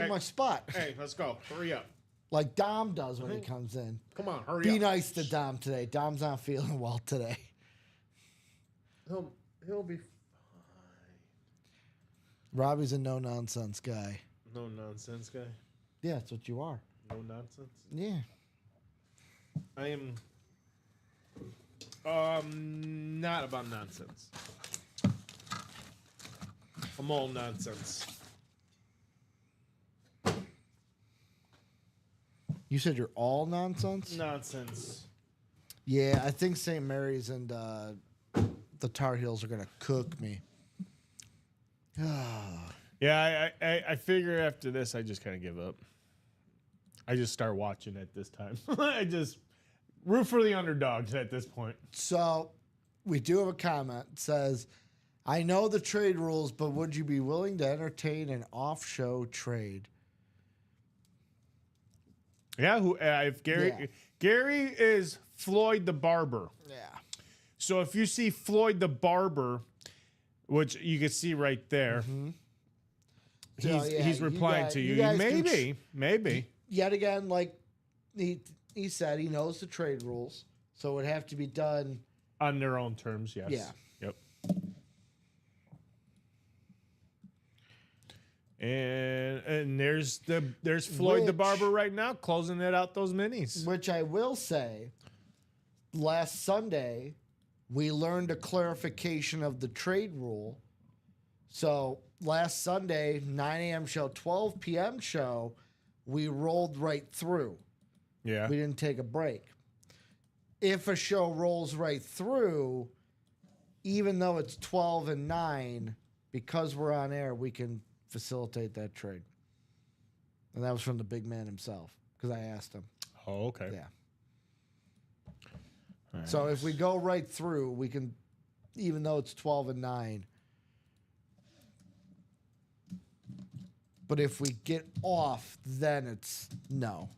my spot? Hey, let's go. Hurry up. Like Dom does when he comes in. Come on, hurry Be up. nice to Dom today. Dom's not feeling well today. He'll be fine. Robbie's a no nonsense guy. No nonsense guy. Yeah, that's what you are. No nonsense. Yeah. I am not about nonsense. I'm all nonsense. You said you're all nonsense? Nonsense. Yeah, I think St. Mary's and the Tar Heels are going to cook me. Yeah, I figure after this I just kind of give up. I just start watching at this time. I just root for the underdogs at this point. So we do have a comment. It says, I know the trade rules, but would you be willing to entertain an off-show trade? Yeah, if Gary is Floyd the Barber. Yeah. So if you see Floyd the Barber, which you can see right there, he's replying to you. Maybe. Yet again, like he said, he knows the trade rules, so it would have to be done on their own terms. Yes. Yeah. Yep. And there's Floyd the Barber right now closing it out those minis. Which I will say, last Sunday we learned a clarification of the trade rule. So last Sunday, 9 a.m. show, 12 p.m. show, we rolled right through. Yeah. We didn't take a break. If a show rolls right through, even though it's 12 and 9, because we're on air, we can facilitate that trade. And that was from the big man himself, because I asked him. Oh, okay. Yeah. Right. So if we go right through, we can, even though it's 12 and 9. But if we get off, then it's no.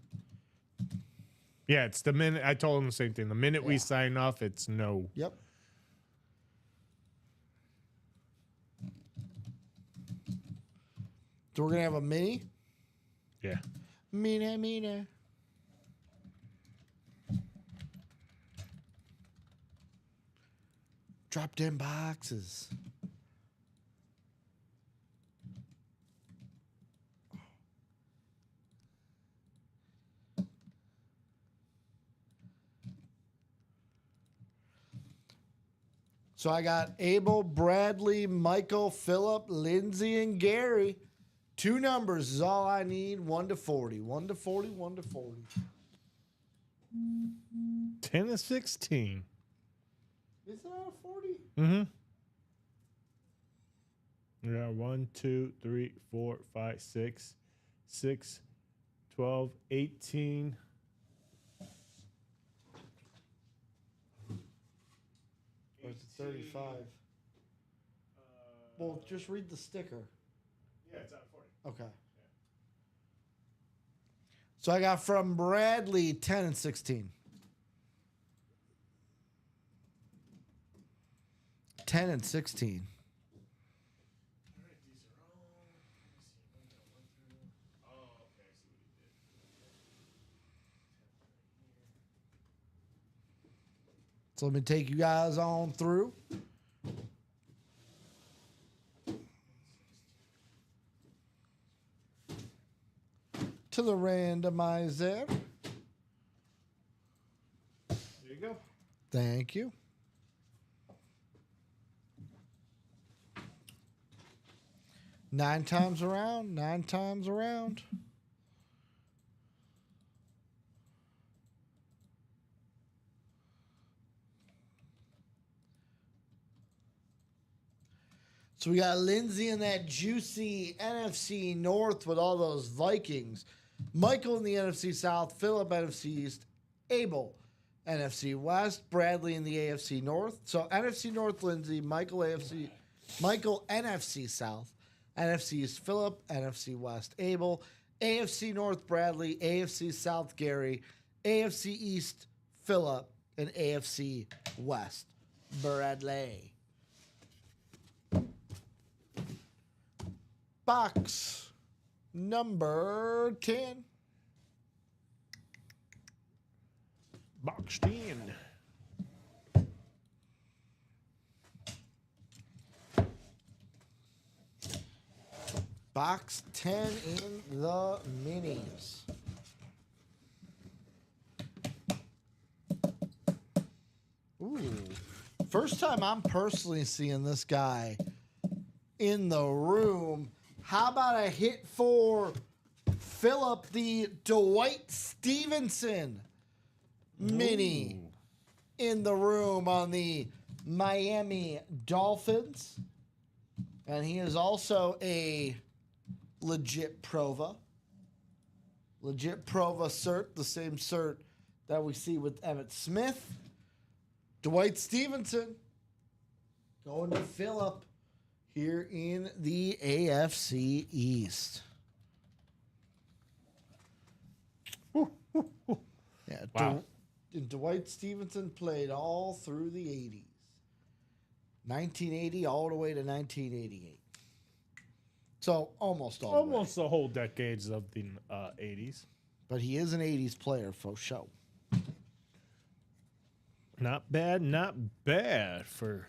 Yeah, it's the minute. I told him the same thing. The minute we sign off, it's no. Yep. So we're going to have a mini? Yeah. Mini. Drop them boxes. So I got Abel, Bradley, Michael, Phillip, Lindsay, and Gary. 2 numbers is all I need. 1 to 40. 1 to 40, 1 to 40. 10 to 16. Is it out of 40? Mm-hmm. Yeah, 1, 2, 3, 4, 5, 6, 6, 12, 18. Or is it 35? Well, just read the sticker. Yeah, it's out of 40. Okay. So I got from Bradley 10 and 16. 10 and 16. So let me take you guys on through. To the randomizer. There you go. Thank you. Nine times around. So we got Lindsay in that juicy NFC North with all those Vikings. Michael in the NFC South, Phillip NFC East, Abel NFC West, Bradley in the AFC North. So NFC North, Lindsay, Michael NFC South, NFC East Phillip, NFC West Abel, AFC North Bradley, AFC South Gary, AFC East Phillip, and AFC West Bradley. Box number 10. Box 10. Box 10 in the minis. Ooh. First time I'm personally seeing this guy in the room. How about a hit for Phillip, the Dwight Stevenson mini in the room on the Miami Dolphins. And he is also a legit Prova. Legit Prova cert, the same cert that we see with Emmitt Smith. Dwight Stevenson going to Phillip here in the AFC East. Yeah, Wow. Dwight Stevenson played all through the 80s. 1980 all the way to 1988. So almost all the way. Almost the whole decades of the 80s. But he is an 80s player for sure. Not bad for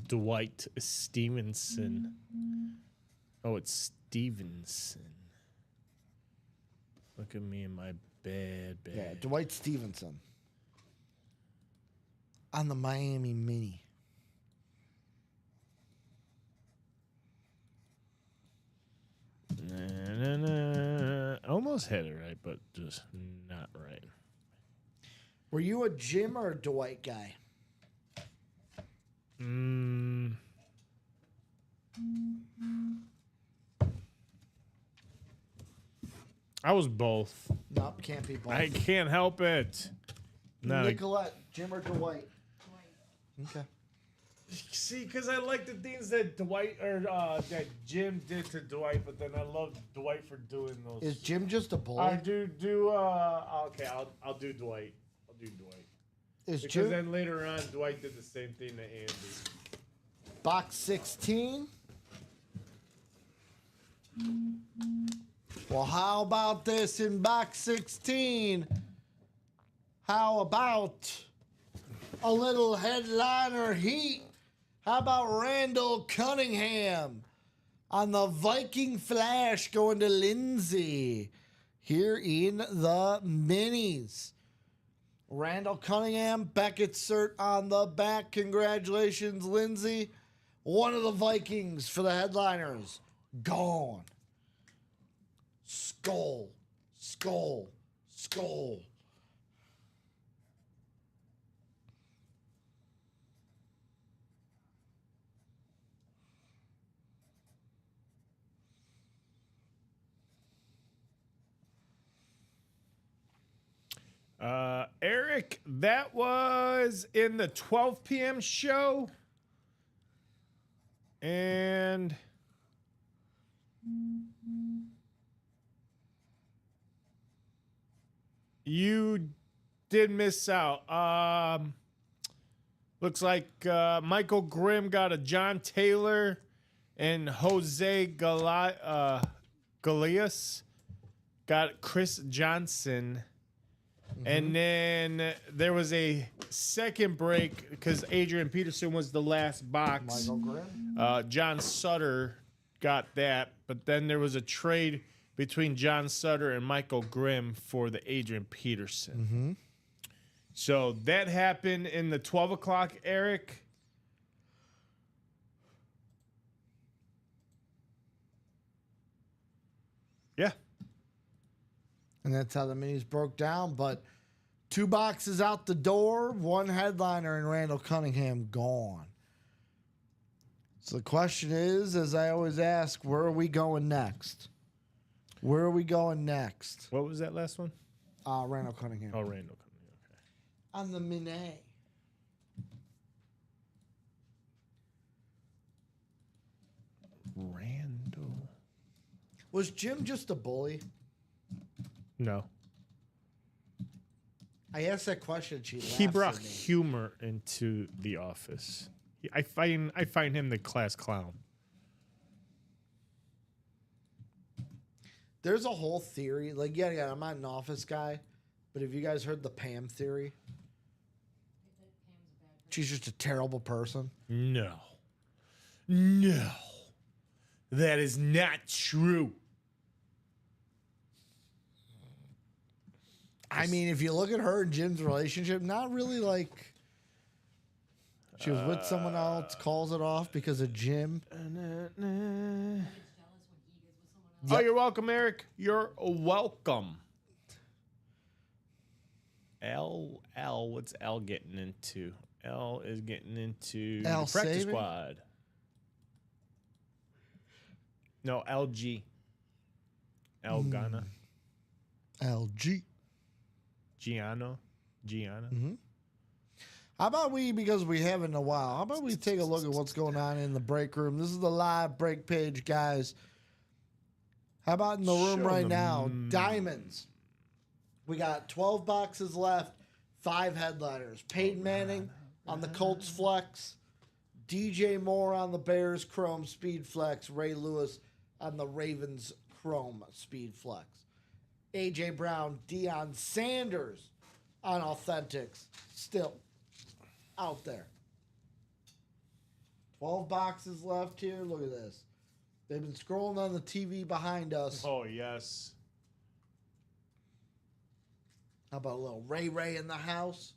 Dwight Stevenson. Oh, it's Stevenson. Look at me in my bad. Yeah, Dwight Stevenson. On the Miami Mini. Almost had it right, but just not right. Were you a Jim or a Dwight guy? I was both. Nope, can't be both. I can't help it. No. Nicolette, Jim or Dwight? Okay. See, because I like the things that Dwight or that Jim did to Dwight, but then I love Dwight for doing those. Is Jim just a bully? I do. Okay, I'll do Dwight. I'll do Dwight. Is Because Jim then later on, Dwight did the same thing to Andy. box 16? Well, how about this in box 16? How about a little headliner heat? How about Randall Cunningham on the Viking Flash going to Lindsay here in the minis? Randall Cunningham, Beckett cert on the back. Congratulations, Lindsay. One of the Vikings for the headliners. Gone. Skull. Skull. Skull. Eric, that was in the 12 p.m. show. And you did miss out. Looks like Michael Grimm got a John Taylor and Jose Galeas got Chris Johnson. And then there was a second break because Adrian Peterson was the last box. Michael Grimm. John Sutter got that, but then there was a trade between John Sutter and Michael Grimm for the Adrian Peterson. So that happened in the 12 o'clock, Eric. Yeah. And that's how the minis broke down. But 2 boxes out the door, 1 headliner, and Randall Cunningham gone. So the question is, as I always ask, where are we going next? Where are we going next? What was that last one? Randall Cunningham. Oh, Randall. Okay. On the mini. Randall Was Jim just a bully? No. I asked that question. He brought at me. humor into the office. I find him the class clown. There's a whole theory. Like, yeah, I'm not an office guy, but have you guys heard the Pam theory? She's just a terrible person. No. That is not true. I mean, if you look at her and Jim's relationship, not really like she was with someone else, calls it off because of Jim. Oh, you're welcome, Eric. You're welcome. What's L getting into? L is getting into L the practice saving? squad. No, LG. L Ghana. LG. Gianna. How about we, because we haven't in a while, how about we take a look at what's going on in the break room? This is the live break page, guys. How about in the room Show right them. now? Diamonds. We got 12 boxes left, 5 headliners. Peyton Manning on the Colts Flex, DJ Moore on the Bears Chrome Speed Flex, Ray Lewis on the Ravens Chrome Speed Flex. A.J. Brown, Deion Sanders on Authentics, still out there. 12 boxes left here. Look at this. They've been scrolling on the TV behind us. Oh, yes. How about a little Ray in the house?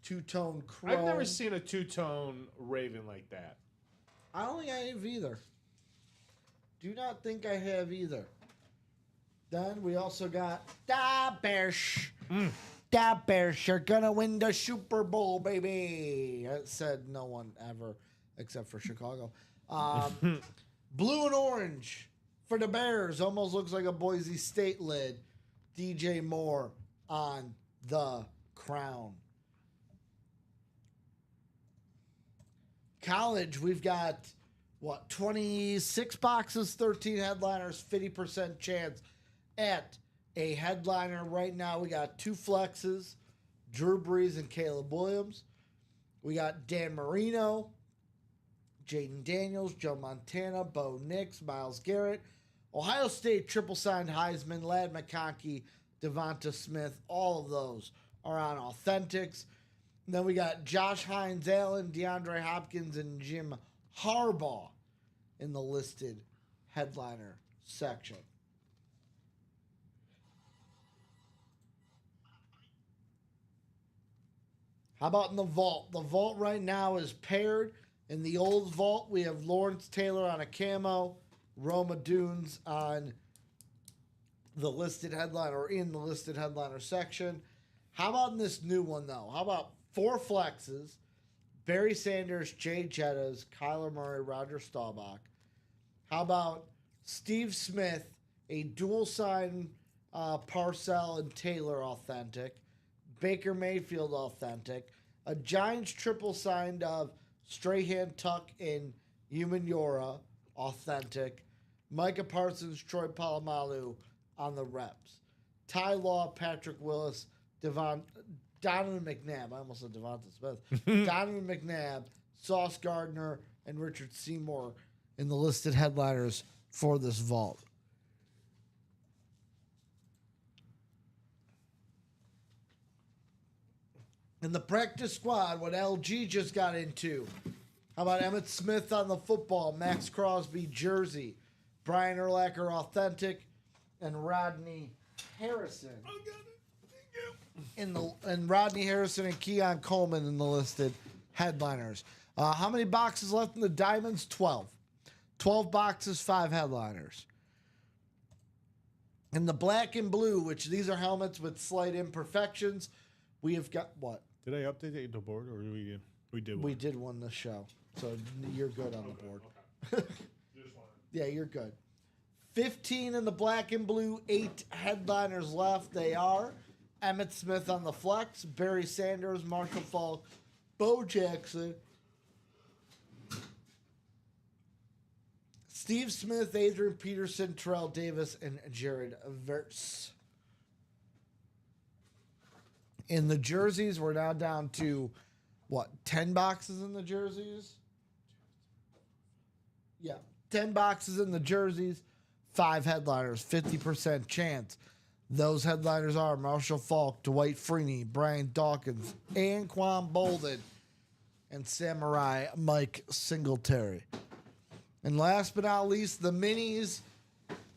Two-tone chrome. I've never seen a two-tone Raven like that. I don't think I have either. Do not think I have either. Then we also got the Bears. The Bears are gonna win the Super Bowl, baby. That said no one ever, except for Chicago. Blue and orange for the Bears. Almost looks like a Boise State lid. DJ Moore on the crown. College, we've got, 26 boxes, 13 headliners, 50% chance at a headliner. Right now, we got 2 flexes, Drew Brees and Caleb Williams. We got Dan Marino, Jaden Daniels, Joe Montana, Bo Nix, Myles Garrett. Ohio State triple signed Heisman, Ladd McConkey, Devonta Smith. All of those are on Authentics. And then we got Josh Hines Allen, DeAndre Hopkins, and Jim Harbaugh in the listed headliner section. How about in the vault? The vault right now is paired. In the old vault, we have Lawrence Taylor on a camo, Roma Dunes on the listed headliner, or in the listed headliner section. How about in this new one, though? How about 4 flexes, Barry Sanders, Jay Jettas, Kyler Murray, Roger Staubach. How about Steve Smith, a dual sign Parcell and Taylor authentic, Baker Mayfield authentic, a Giants triple signed of Strahan, Tuck, and Umenyiora authentic, Micah Parsons, Troy Polamalu on the reps, Ty Law, Patrick Willis, Donovan McNabb. I almost said Devonta Smith. Donovan McNabb, Sauce Gardner, and Richard Seymour in the listed headliners for this vault. In the practice squad, what LG just got into. How about Emmitt Smith on the football, Max Crosby jersey, Brian Urlacher authentic, and Rodney Harrison. And Rodney Harrison and Keon Coleman in the listed headliners. How many boxes left in the Diamonds? 12. 12 boxes, 5 headliners. In the black and blue, which these are helmets with slight imperfections, we have got what? Did I update the board, or we did one? We did one this show, so you're good on the board. Yeah, you're good. 15 in the black and blue, 8 headliners left. They are Emmitt Smith on the flex, Barry Sanders, Marshall Faulk, Bo Jackson, Steve Smith, Adrian Peterson, Terrell Davis, and Jared Verse. In the jerseys, we're now down to, 10 boxes in the jerseys? Yeah, 10 boxes in the jerseys, 5 headliners, 50% chance. Those headliners are Marshall Faulk, Dwight Freeney, Brian Dawkins, Anquan Bolden, and Samurai Mike Singletary. And last but not least, the minis.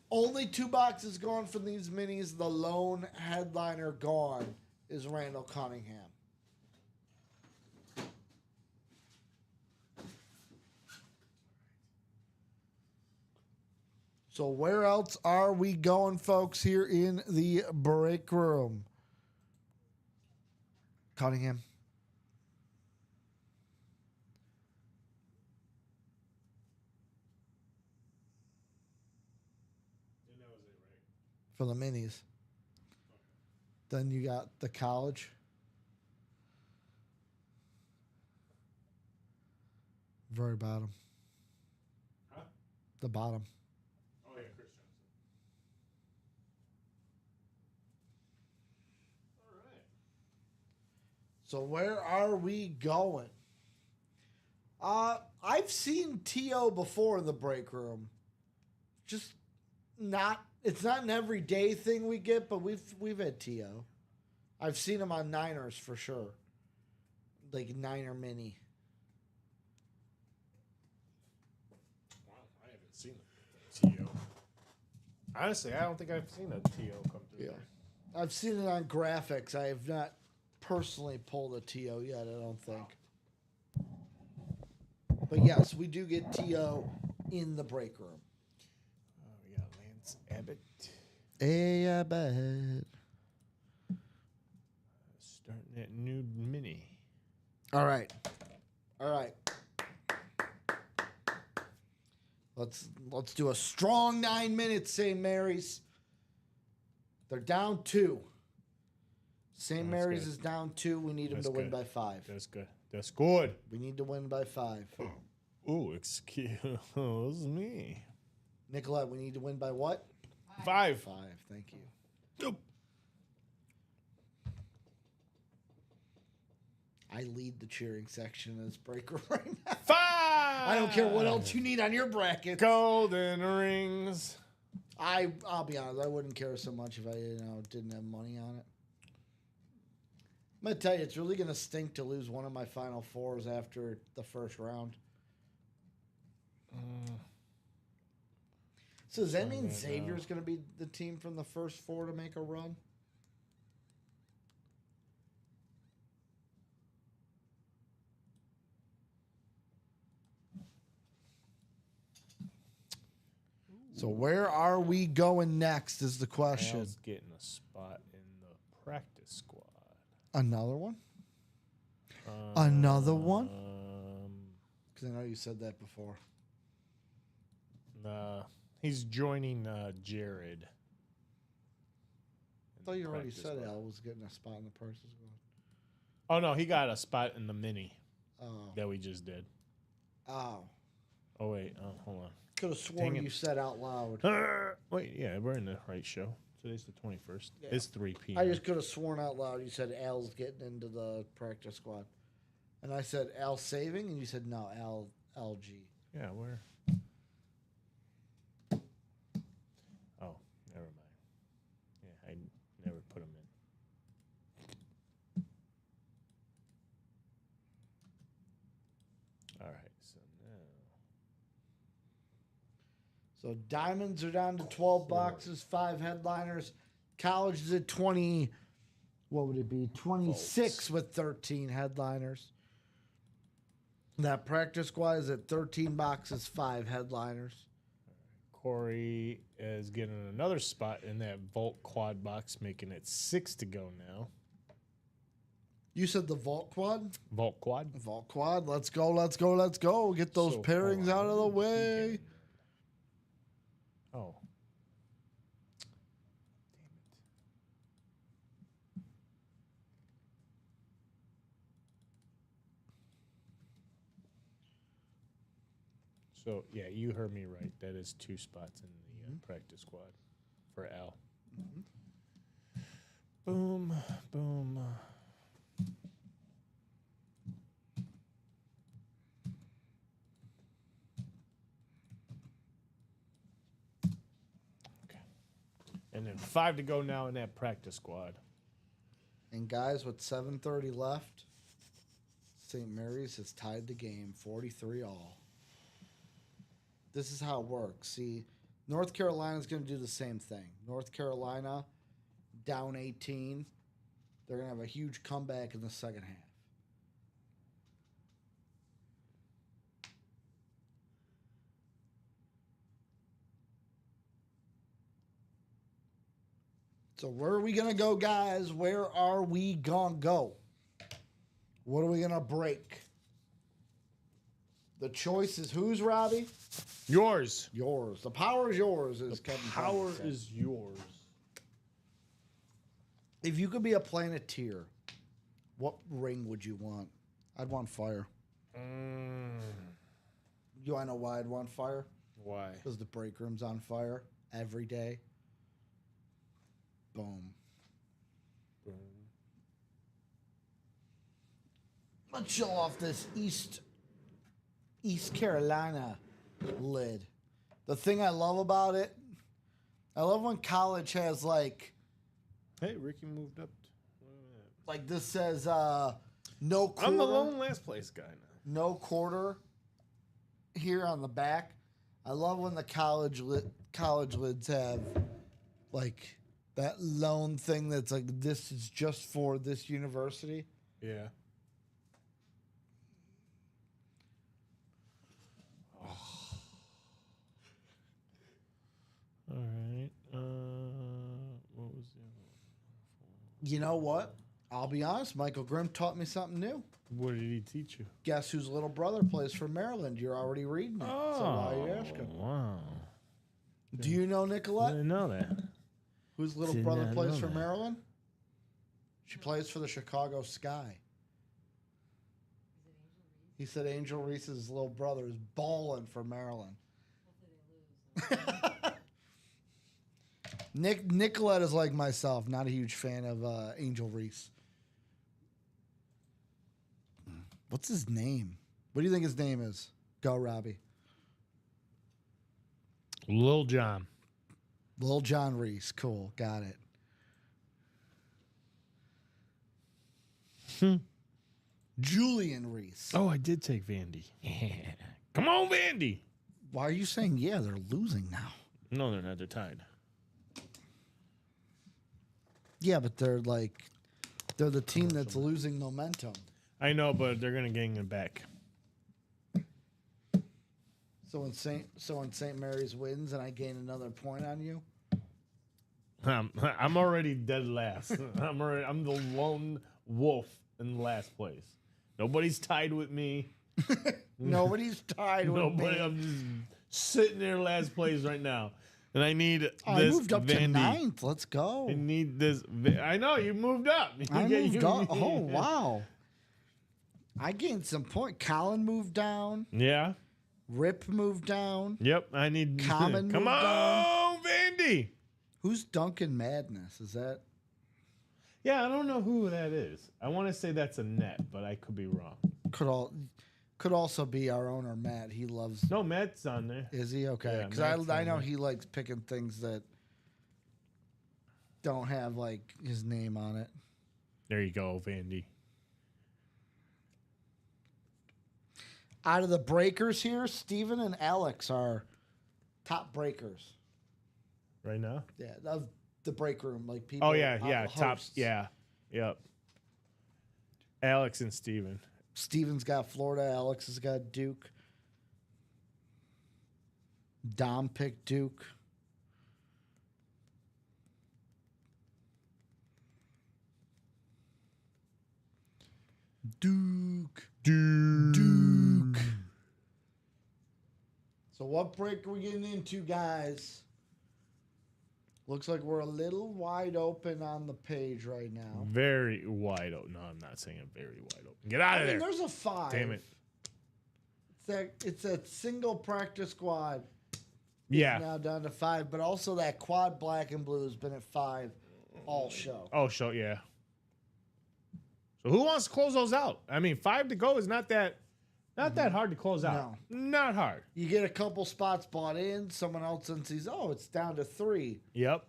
Only 2 boxes gone from these minis. The lone headliner gone is Randall Cunningham. So where else are we going, folks, here in the break room? Cunningham. For the minis. Then you got the college. Very bottom. Huh? The bottom. Oh, yeah, Chris Johnson. All right. So where are we going? I've seen T.O. before in the break room. Just not, it's not an everyday thing we get, but we've had T.O. I've seen him on Niners for sure. Like Niner Mini. Wow, I haven't seen a T.O. Honestly, I don't think I've seen a T.O. come through. Yeah. I've seen it on graphics. I have not personally pulled a T.O. yet, I don't think. But yes, we do get T.O. in the break room. We got Lance Abbott. Hey, Abbott. Starting that new mini. All right. All right. Let's do a strong 9 minutes, St. Mary's. They're down 2. St. Mary's is down 2. We need them to win by 5. That's good. That's good. We need to win by 5. Oh, excuse me. Nicolette, we need to win by what? 5. 5. Thank you. Nope. I lead the cheering section in this breaker right now. 5. I don't care what else you need on your bracket. Golden rings. I'll be honest, I wouldn't care so much if I didn't have money on it. I'm gonna tell you, it's really gonna stink to lose one of my final 4s after the first round. So does that mean Xavier's gonna be the team from the first 4 to make a run? So where are we going next is the question. Al's getting a spot in the practice squad. Another one? Another one? Because I know you said that before. Nah, he's joining Jared. I thought you already said Al was getting a spot in the practice squad. Oh, no, he got a spot in the mini Oh. that we just did. Oh. Oh, wait. Oh, hold on. Could have sworn you said out loud. Wait, yeah, we're in the right show. Today's the 21st. Yeah. It's 3 p.m. I just could have sworn out loud you said Al's getting into the practice squad. And I said Al saving, and you said no, Al LG. Yeah, where? Oh, never mind. Yeah, I never put him in. All right, so now. So diamonds are down to 12 boxes, 5 headliners. College is at 20. What would it be? 26 with 13 headliners. That practice squad is at 13 boxes, 5 headliners. Corey is getting another spot in that Vault quad box, making it 6 to go now. You said the Vault quad? Vault quad? Vault quad. Let's go, let's go, let's go. Get those So pairings far, out of the way. Oh. Damn it. So, yeah, you heard me right. That is 2 spots in the practice squad for Al. Boom, boom. Okay. And then 5 to go now in that practice squad. And guys, with 7:30 left, St. Mary's has tied the game 43-all. This is how it works. See, North Carolina's going to do the same thing. North Carolina down 18. They're going to have a huge comeback in the second half. So where are we going to go, guys? Where are we going to go? What are we going to break? The choice is whose, Robbie? Yours. Yours. The power is yours, as Kevin Power Conley said. is yours. If you could be a Planeteer, what ring would you want? I'd want fire. You want to know why I'd want fire? Why? Because the break room's on fire every day. Boom. Boom. Let's show off this East Carolina lid. The thing I love about it, I love when college has like Hey, Ricky moved up. this says no quarter. I'm the lone last place guy now. No quarter here on the back. I love when the college lids have like that lone thing that's like this is just for this university. Yeah. All right. What was the other one? You know what? I'll be honest. Michael Grimm taught me something new. What did he teach you? Guess whose little brother plays for Maryland? You're already reading it. So why are you asking? Wow. Do you know I Nicolette? didn't know that. Whose little Did brother not plays know for that. Maryland? She plays for the Chicago Sky. He said Angel Reese's little brother is balling for Maryland. Nicolette is like myself, not a huge fan of Angel Reese. What's his name? What do you think his name is? Go, Robbie. Lil John. Lil John Reese. Cool. Got it. Julian Reese. Oh, I did take Vandy. Come on, Vandy. Why are you saying, yeah, they're losing now? No, they're not. They're tied. Yeah, but they're the team that's losing momentum. I know, but they're going to gain it back. So when St. Mary's wins and I gain another point on you, I'm already dead last. I'm the lone wolf in last place. Nobody's tied with me. nobody's tied with Nobody. me. I'm just sitting there last place right now, and I need this. I moved up to Vandy. 9th. Let's go. I need this. I know you moved up. I moved up. Oh, wow. I gained some point. Colin moved down. Yeah. Rip moved down. Yep. I need. Common Come moved on, Vandy. Who's Duncan Madness? Is that? Yeah, I don't know who that is. I want to say that's a net, but I could be wrong. Could also be our owner, Matt. He loves. No, Matt's on there. Is he? Okay. Yeah, Because Matt's I on know there. he likes picking things that don't have like his name on it. There you go, Vandy. Out of the breakers here, Steven and Alex are top breakers. Right now? Yeah, of the break room, like people. Oh, yeah, yeah. Top. hosts. Yeah. Yep. Alex and Steven. Steven's got Florida. Alex has got Duke. Dom picked Duke. Duke. So what break are we getting into, guys? Looks like we're a little wide open on the page right now. Very wide open. No, I'm not saying it very wide open. Get out I of mean, there. there's a 5. Damn it. it's that single practice squad. Yeah. Now down to 5, but also that quad black and blue has been at 5 all show. Oh, show, yeah. So who wants to close those out? I mean, 5 to go is not that hard to close out. No. Not hard. You get a couple spots bought in, someone else then sees, oh, it's down to 3. Yep.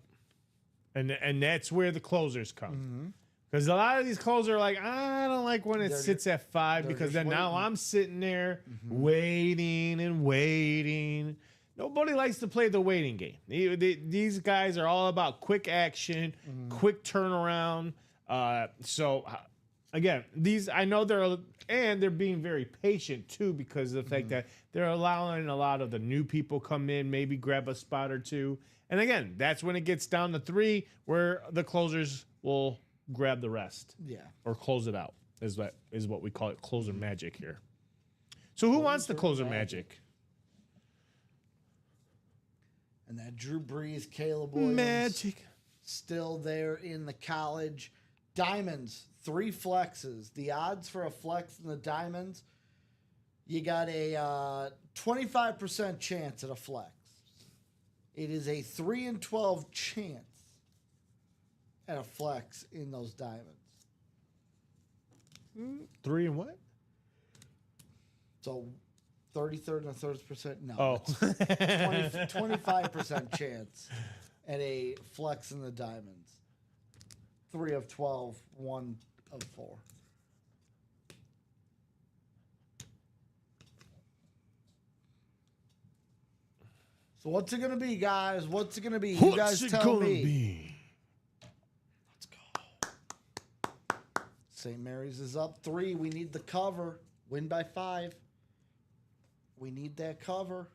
And that's where the closers come. Because a lot of these closers are like, I don't like when it sits at 5 because then now I'm sitting there waiting and waiting. Nobody likes to play the waiting game. These guys are all about quick action, quick turnaround. So again, I know they're being very patient too because of the fact that they're allowing a lot of the new people come in, maybe grab a spot or two. And again, that's when it gets down to 3 where the closers will grab the rest. Yeah. Or close it out is what we call it, closer magic here. So who wants the closer magic? And that Drew Brees, Caleb Williams. Magic. Still there in the college. Diamonds, 3 flexes. The odds for a flex in the diamonds, you got a 25% chance at a flex. It is a 3 in 12 chance at a flex in those diamonds. 3 and what? So 33rd and a third percent. No. Oh. 25% chance at a flex in the diamonds. 3 of 12, 1 of 4. So what's it going to be, guys? What's it going to be? You guys tell me. Let's go. St. Mary's is up 3. We need the cover. Win by 5. We need that cover.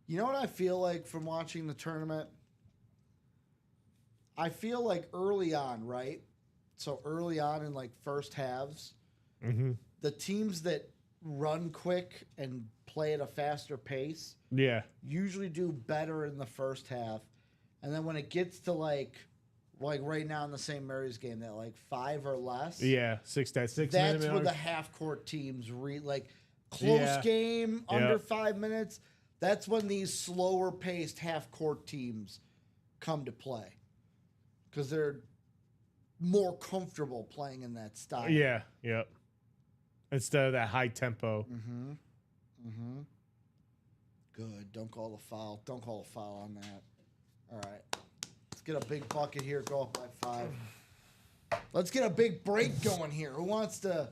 You know what I feel like from watching the tournament? I feel like early on, right? So early on in like first halves, the teams that run quick and play at a faster pace usually do better in the first half. And then when it gets to like right now in the St. Mary's game, that like 5 or less. Yeah, 6 That's where the half-court teams close game, under 5 minutes. That's when these slower-paced half-court teams come to play because they're more comfortable playing in that style. Yeah, yep. Instead of that high tempo. Good. Don't call the foul. Don't call a foul on that. All right. Let's get a big bucket here. Go up by 5. Let's get a big break going here. Who wants to...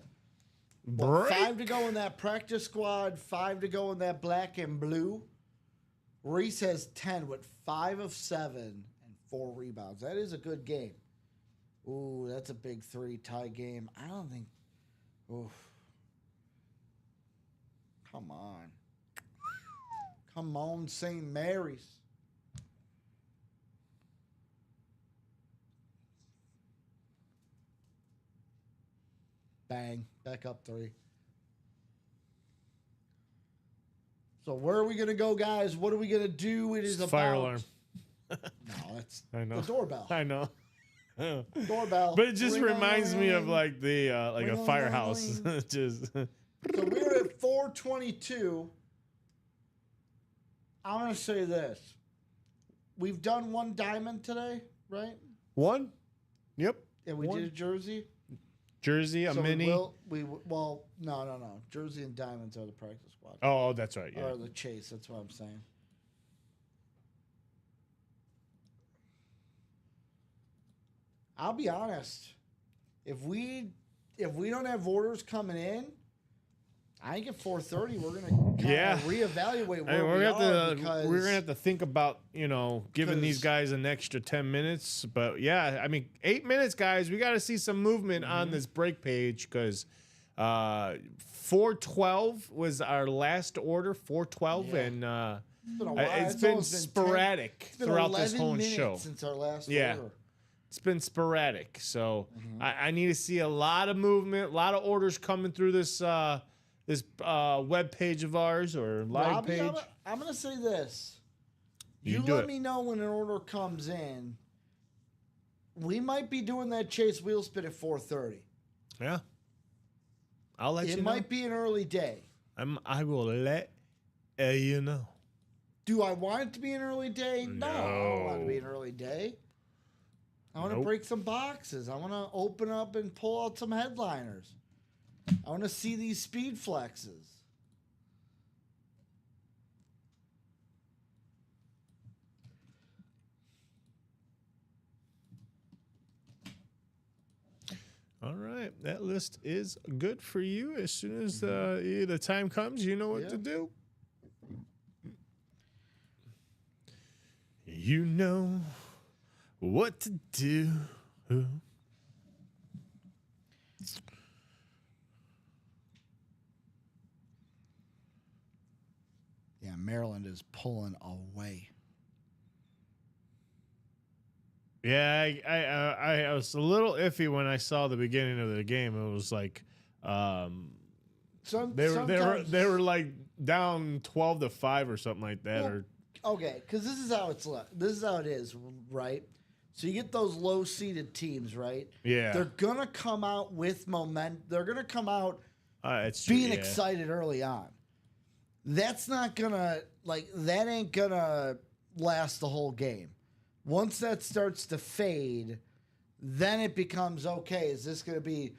What, 5 to go in that practice squad, 5 to go in that black and blue. Reese has 10 with 5 of 7 and 4 rebounds. That is a good game. Ooh, that's a big 3 tie game. I don't think... Oof. Come on. Come on, St. Mary's. Bang. Back up 3. So where are we going to go, guys? What are we going to do? It is about... Fire alarm. No, that's I know. the doorbell. I know. Doorbell. But it just Ring, reminds me of ring. like the like Ring, a firehouse. ring. Just So we're at 422. I'm going to say this. We've done 1 diamond today, right? 1? Yep. And we did a jersey. Jersey, a So mini. no. Jersey and diamonds are the practice squad. Oh, that's right. Yeah. Or the chase. That's what I'm saying. I'll be honest. If we don't have orders coming in, I think at 4:30 we're gonna reevaluate where we're gonna have to think about giving these guys an extra 10 minutes. But yeah, I mean 8 minutes, guys. We got to see some movement on this break page because 4:12 was our last order. 4:12 and it's been sporadic throughout this whole show since our last yeah. order. It's been sporadic, so I need to see a lot of movement, a lot of orders coming through this web page of ours or live Robbie, page. I'm going to say this. You let me know when an order comes in. we might be doing that Chase wheel spin at 4:30. Yeah. I'll let you know. It might be an early day. I will let you know. Do I want it to be an early day? No, I don't want it to be an early day. I want to break some boxes. I want to open up and pull out some headliners. I want to see these speed flexes. All right. That list is good for you. As soon as the time comes, you know what to do. You know what to do. Yeah, Maryland is pulling away. Yeah, I was a little iffy when I saw the beginning of the game. It was like they were like down 12-5 or something like that. Well, okay, because this is how it is, right? So you get those low seeded teams, right? Yeah, they're gonna come out with momentum. They're gonna come out it's being excited early on. That's not gonna that ain't gonna last the whole game. Once that starts to fade, then it becomes okay. Is this going to be?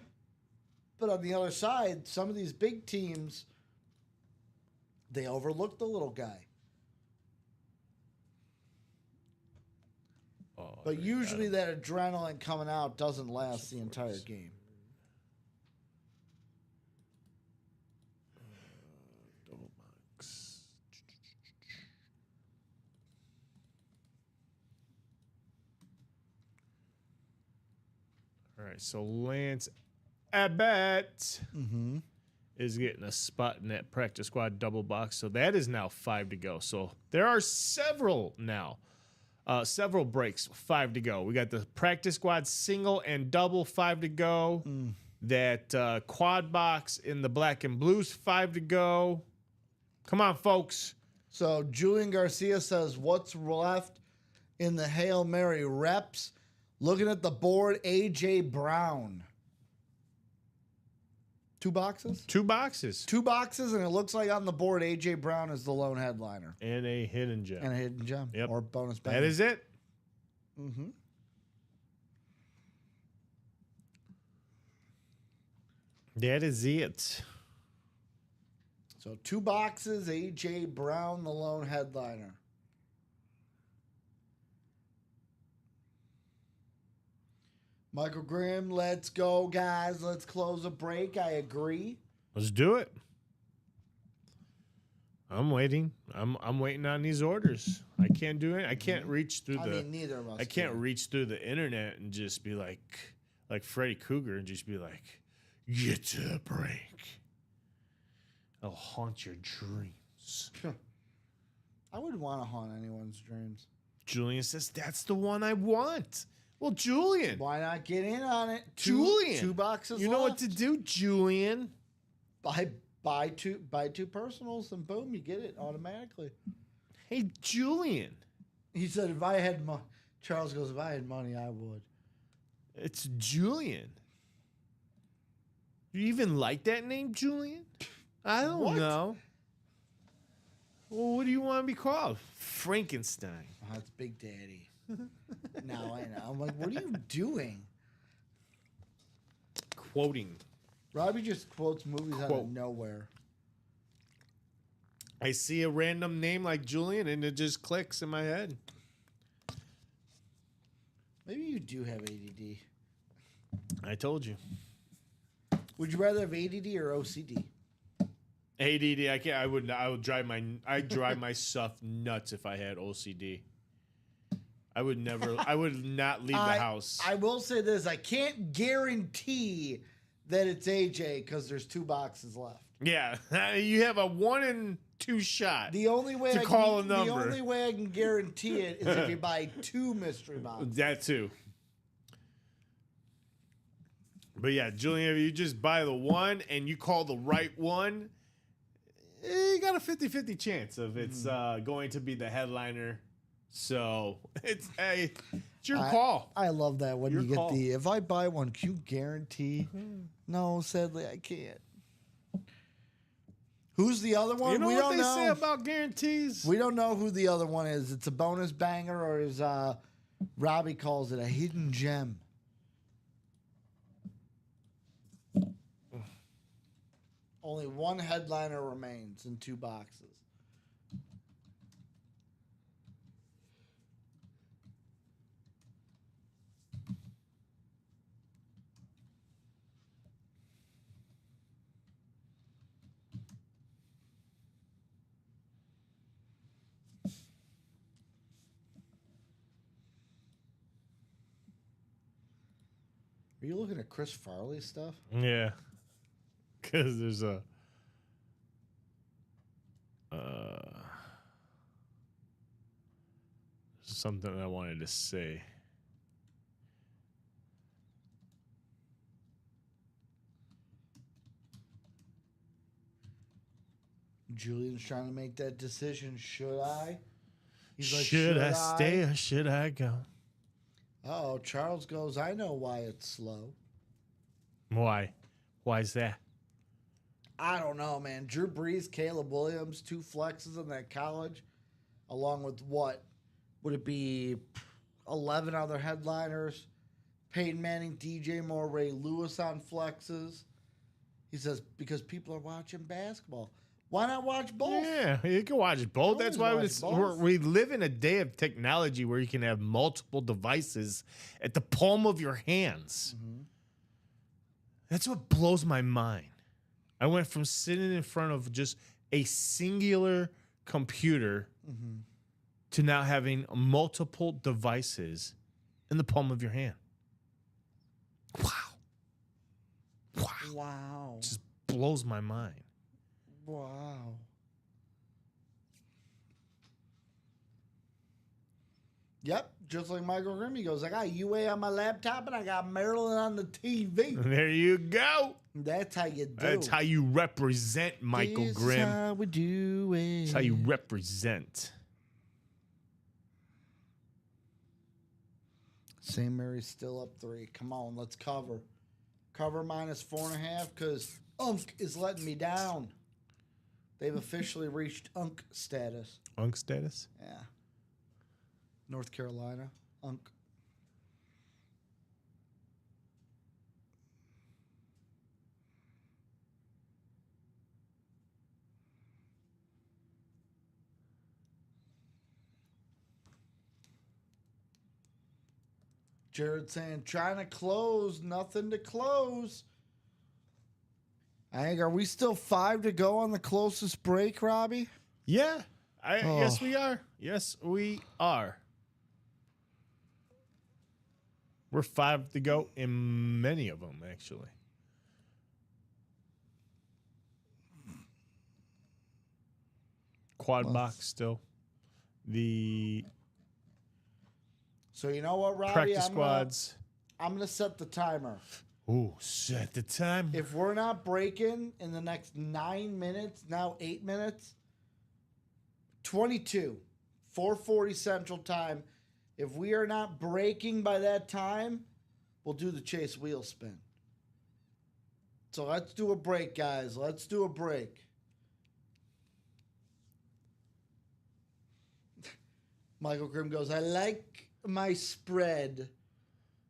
But on the other side, some of these big teams, they overlook the little guy. But usually that adrenaline coming out doesn't last the entire game. Double box. All right, so Lance Abbott is getting a spot in that practice squad double box. So that is now 5 to go. So there are several now. Several breaks, 5 to go. We got the practice squad single and double, 5 to go. That quad box in the black and blues, 5 to go. Come on, folks. So Julian Garcia says, what's left in the Hail Mary reps? Looking at the board, A.J. Brown. 2 boxes? 2 boxes. 2 boxes, and it looks like on the board, A.J. Brown is the lone headliner. And a hidden gem. And a hidden gem. Yep. Or bonus bag. That is it. Mm-hmm. That is it. So 2 boxes, A.J. Brown, the lone headliner. Michael Graham, let's go, guys. Let's close a break. I agree. Let's do it. I'm waiting. I'm waiting on these orders. I can't do it. I can't reach through neither of us. I can't reach through the internet and just be like Freddy Krueger and just be like, get to the break. I'll haunt your dreams. I wouldn't want to haunt anyone's dreams. Julian says that's the one I want. Well, Julian. Why not get in on it? Julian. 2 boxes You know what to do, Julian. Buy two personals, and boom, you get it automatically. Hey, Julian. He said, if I had money, Charles goes, if I had money, I would. It's Julian. You even like that name, Julian? I don't know. Well, what do you want to be called? Frankenstein. Oh, that's Big Daddy. Now I know. I'm like, what are you doing? Quoting. Robbie just quotes movies out of nowhere. I see a random name like Julian and it just clicks in my head. Maybe you do have ADD. I told you. Would you rather have ADD or OCD? ADD, I can't. I'd drive myself nuts if I had OCD. I would not leave the house. I will say this, I can't guarantee that it's AJ because there's 2 boxes left. Yeah, you have a 1 in 2 shot. The only way to call a number. The only way I can guarantee it is if you buy 2 mystery boxes. That too. But yeah, Julian, if you just buy the 1 and you call the right one, you got a 50-50 chance of it's going to be the headliner. So it's It's your call. I love that when Your you get call. if I buy one, can you guarantee? No, sadly, I can't. Who's the other one? You know we what don't they know. say about guarantees? We don't know who the other one is. It's a bonus banger, or as Robbie calls it, a hidden gem. Only one headliner remains in 2 boxes. Are you looking at Chris Farley stuff? Yeah. Because there's a... something I wanted to say. Julian's trying to make that decision. Should I? He's like, should I stay or should I go? Oh, Charles goes, I know why it's slow. Why? Why is that? I don't know, man. Drew Brees, Caleb Williams, 2 flexes in that college, along with what? Would it be 11 other headliners? Peyton Manning, DJ Moore, Ray Lewis on flexes. He says, because people are watching basketball. Why not watch both? Yeah, you can watch both. You That's always why watch both. we live in a day of technology where you can have multiple devices at the palm of your hands. Mm-hmm. That's what blows my mind. I went from sitting in front of just a singular computer to now having multiple devices in the palm of your hand. Wow. Wow. Wow. Just blows my mind. Wow. Yep, just like Michael Grimm. He goes, I got UA on my laptop and I got Maryland on the TV. There you go. That's how you do. That's how you represent, Michael This is Grimm. how we do it. That's how you represent. St. Mary's still up 3. Come on, let's cover. Cover minus 4.5 because Unk is letting me down. They've officially reached Unk status. Unk status? Yeah. North Carolina, Unk. Jared saying, trying to close, nothing to close. I think, are we still 5 to go on the closest break, Robbie? Yeah. Yes, we are. Yes, we are. We're 5 to go in many of them, actually. Quad box still. The So you know what, Robbie? practice squads. I'm gonna set the timer. Ooh, set the time. If we're not breaking in the next 9 minutes, now 8 minutes, 22, 4:40 Central Time. If we are not breaking by that time, we'll do the chase wheel spin. So let's do a break, guys. Let's do a break. Michael Grimm goes, I like my spread,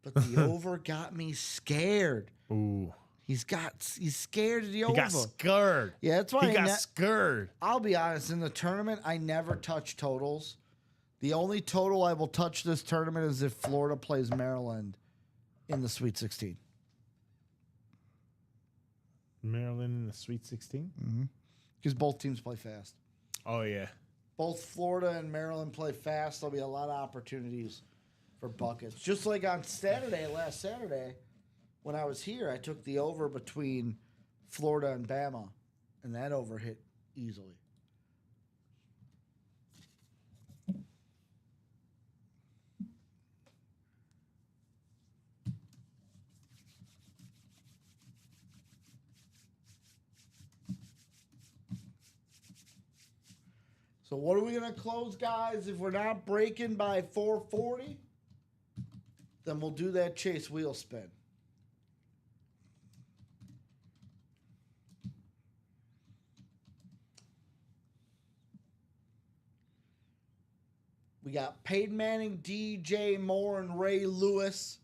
but the over got me scared. Ooh. He's scared of the over. He got scared. Yeah, that's why He got scared. I'll be honest, in the tournament, I never touch totals. The only total I will touch this tournament is if Florida plays Maryland in the Sweet 16. Maryland in the Sweet 16? Because both teams play fast. Oh, yeah. Both Florida and Maryland play fast. There'll be a lot of opportunities for buckets. Just like on last Saturday, when I was here, I took the over between Florida and Bama, and that over hit easily. So what are we going to close, guys, if we're not breaking by 4:40? then we'll do that chase wheel spin. We got Peyton Manning, DJ Moore, and Ray Lewis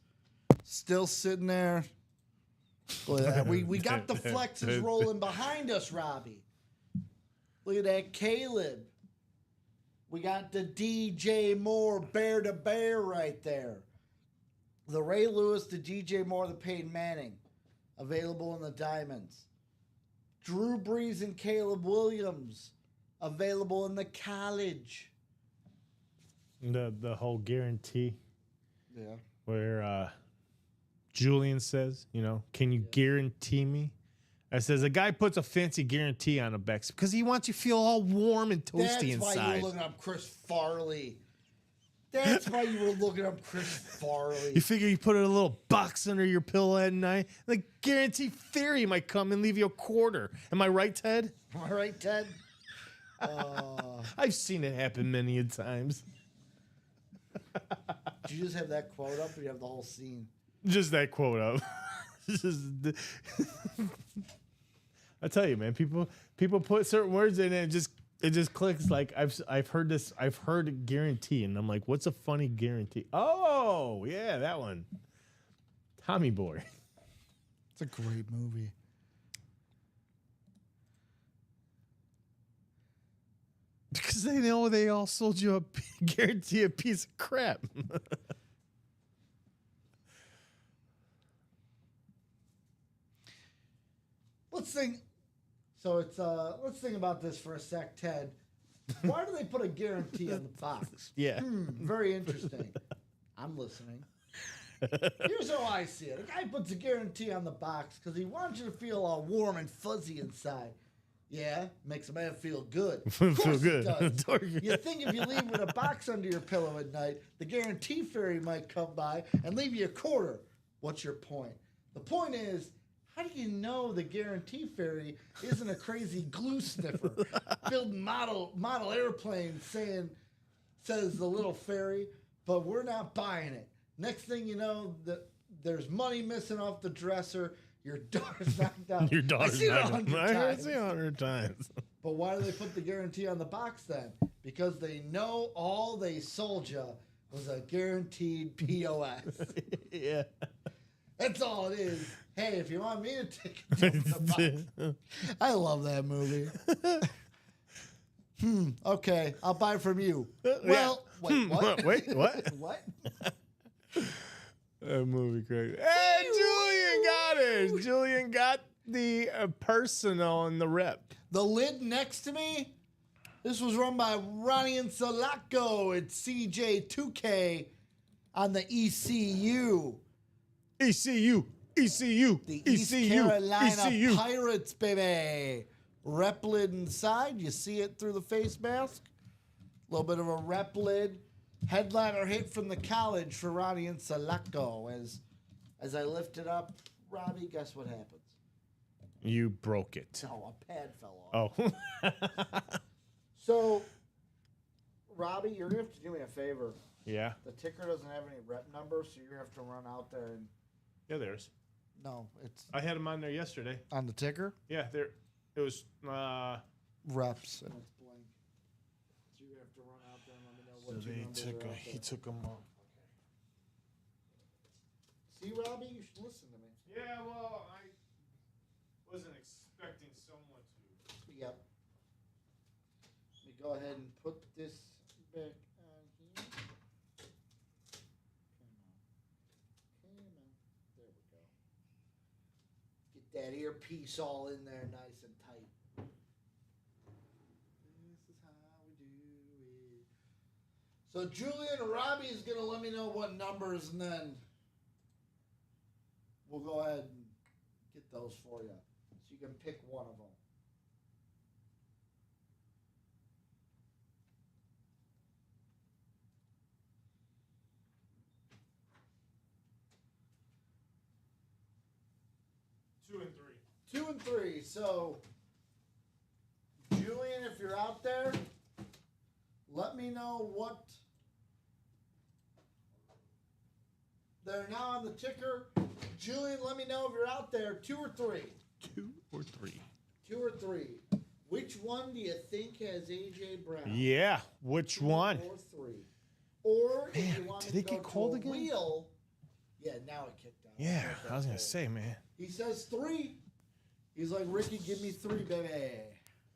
still sitting there. We got the flexes rolling behind us, Robbie. Look at that Caleb. We got the DJ Moore bear to bear right there. The Ray Lewis, the DJ Moore, the Peyton Manning available in the diamonds. Drew Brees and Caleb Williams available in the college. The whole guarantee. Yeah. Where Julian says, can you guarantee me? I says a guy puts a fancy guarantee on a Bex because he wants you to feel all warm and toasty inside. That's why you were looking up Chris Farley. That's why you were looking up Chris Farley. You figure you put a little box under your pillow at night. The guarantee theory might come and leave you a quarter. Am I right, Ted? Am I right, Ted? I've seen it happen many a times. Did you just have that quote up or you have the whole scene? Just that quote up. I tell you, man, people put certain words in it just clicks. Like I've heard this. I've heard guarantee, and I'm like, what's a funny guarantee? Oh yeah, that one. Tommy Boy. It's a great movie. Because they know they all sold you a guarantee a piece of crap. Let's think. So it's let's think about this for a sec, Ted. Why do they put a guarantee on the box? Yeah. Very interesting. I'm listening. Here's how I see it. A guy puts a guarantee on the box because he wants you to feel all warm and fuzzy inside. Yeah, makes a man feel good. Of course Feel good. It does. You think if you leave with a box under your pillow at night, the guarantee fairy might come by and leave you a quarter. What's your point? The point is, how do you know the guarantee fairy isn't a crazy glue sniffer building model airplanes says the little fairy, but we're not buying it. Next thing you know, there's money missing off the dresser. Your daughter's knocked out. Your daughter's knocked out. I've seen it 100 times. But why do they put the guarantee on the box then? Because they know all they sold you was a guaranteed POS. Yeah. That's all it is. Hey, if you want me to take the box. I love that movie. Okay, I'll buy from you. Well, wait, what? Wait, what? What? That movie crazy. Hey, Julian got it. Julian got the personal and the rep. The lid next to me, this was run by Ronnie and Salako at CJ2K on the ECU. ECU. The East Carolina Pirates, baby. Rep lid inside. You see it through the face mask. A little bit of a rep lid. Headliner hit from the college for Ronnie and Salako. As I lift it up, Robbie, guess what happens? You broke it. No, a pad fell off. Oh. So, Robbie, you're going to have to do me a favor. Yeah. The ticker doesn't have any rep numbers, so you're going to have to run out there and... Yeah, there's. No, it's... I had them on there yesterday. On the ticker? Yeah, there. It was... Reps. And it's blank. So you're going to have to run out there and let me know what your numbers are out there. He took them off. See, Robbie, you should listen to me. Yeah, well, I wasn't expecting someone to. Yep. Let me go ahead and put this back on here. Come on. There we go. Get that earpiece all in there nice and tight. This is how we do it. So Julian Robbie is going to let me know what numbers, and then we'll go ahead and get those for you. So you can pick one of them. Two and three. 2 and 3. So, Julian, if you're out there, let me know what They're now on the ticker. Julian, let me know if you're out there. 2 or 3. 2 or 3. 2 or 3. Which one do you think has A.J. Brown? Yeah, which 2 one? or 3. Or if you want did to it go get cold to a again? wheel. Yeah, now it kicked out. Yeah, I was gonna say, man. He says 3. He's like, Ricky, give me 3, baby.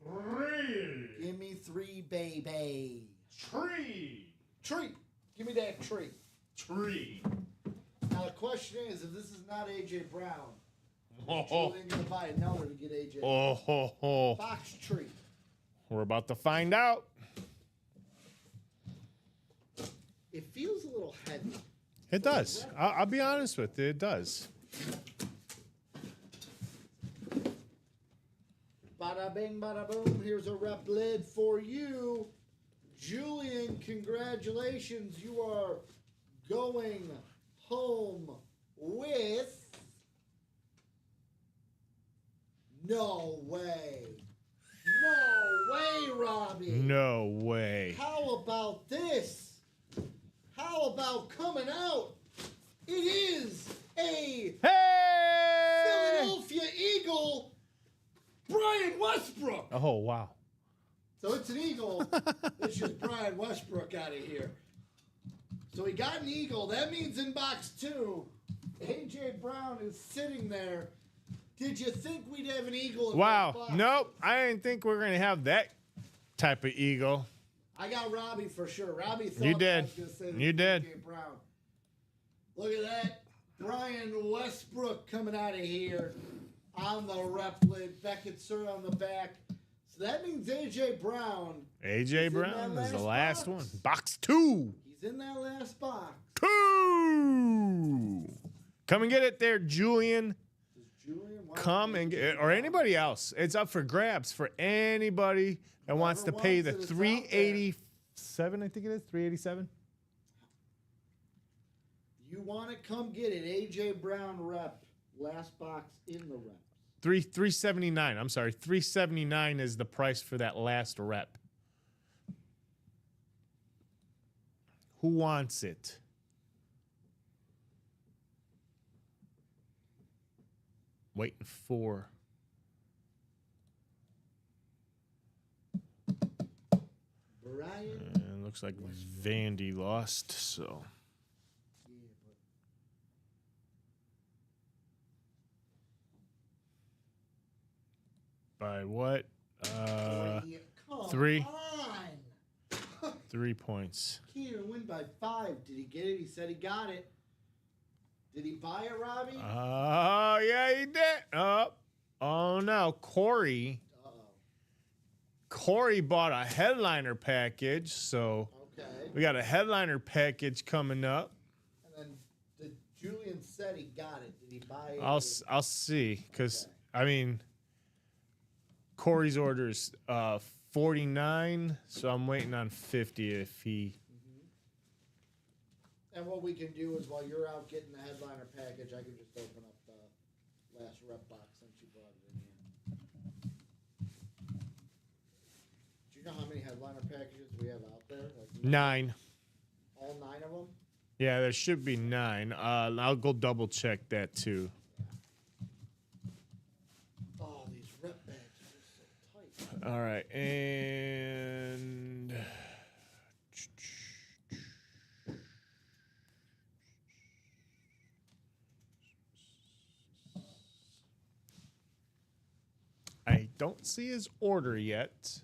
3. Give me 3, baby. Tree. Tree. Give me that tree. Tree. Now the question is, if this is not A.J. Brown, Oh, Julian gonna buy another to get A.J. oh, ho, ho. Box tree. We're about to find out. It feels a little heavy. It does. I'll be honest with you. It does. Bada bing, bada boom. Here's a rep lid for you. Julian, congratulations. You are going home with... No way. No way, Robbie. No way. How about this? How about coming out? It is a Hey! Philadelphia Eagle, Brian Westbrook. Oh, wow. So it's an Eagle. It's just Brian Westbrook out of here. So he got an Eagle. That means in box 2, A.J. Brown is sitting there. Did you think we'd have an Eagle in Wow. that box? Nope. I didn't think we were going to have that type of eagle. I got Robbie for sure. Robbie thought You I did. was going to say that You was did. A.J. Brown. Look at that. Brian Westbrook coming out of here on the rep lid. Beckett Sir on the back. So that means A.J. Brown. A.J. in Brown that is the last last box. one. Box 2. He's in that last box. 2. Come and get it there, Julian. Does Julian want Come and get, or anybody else. It's up for grabs for anybody that wants to pay the wants it, it's out there. $387. I think it is $387. You want it? Come get it. A.J. Brown rep. Last box in the reps. $379. I'm sorry, $379 is the price for that last rep. Who wants it? Waiting for. Brian. And looks like Vandy lost, so. Yeah, but By what? come 3. on. 3 points. Can't even win by 5. Did he get it? He said he got it. Did he buy it, Robbie? Oh, yeah, he did. Oh, no. Corey bought a headliner package, so Okay. we got a headliner package coming up. And then Julian said he got it. Did he buy it? I'll see, because, Okay. I mean, Corey's order is 49, so I'm waiting on 50 if he... And what we can do is while you're out getting the headliner package, I can just open up the last rep box since you brought it in here. Do you know how many headliner packages we have out there? Like 9. all 9 of them? Yeah, there should be 9. I'll go double check that, too. Oh, these rep bags are so tight. All right, and I don't see his order yet.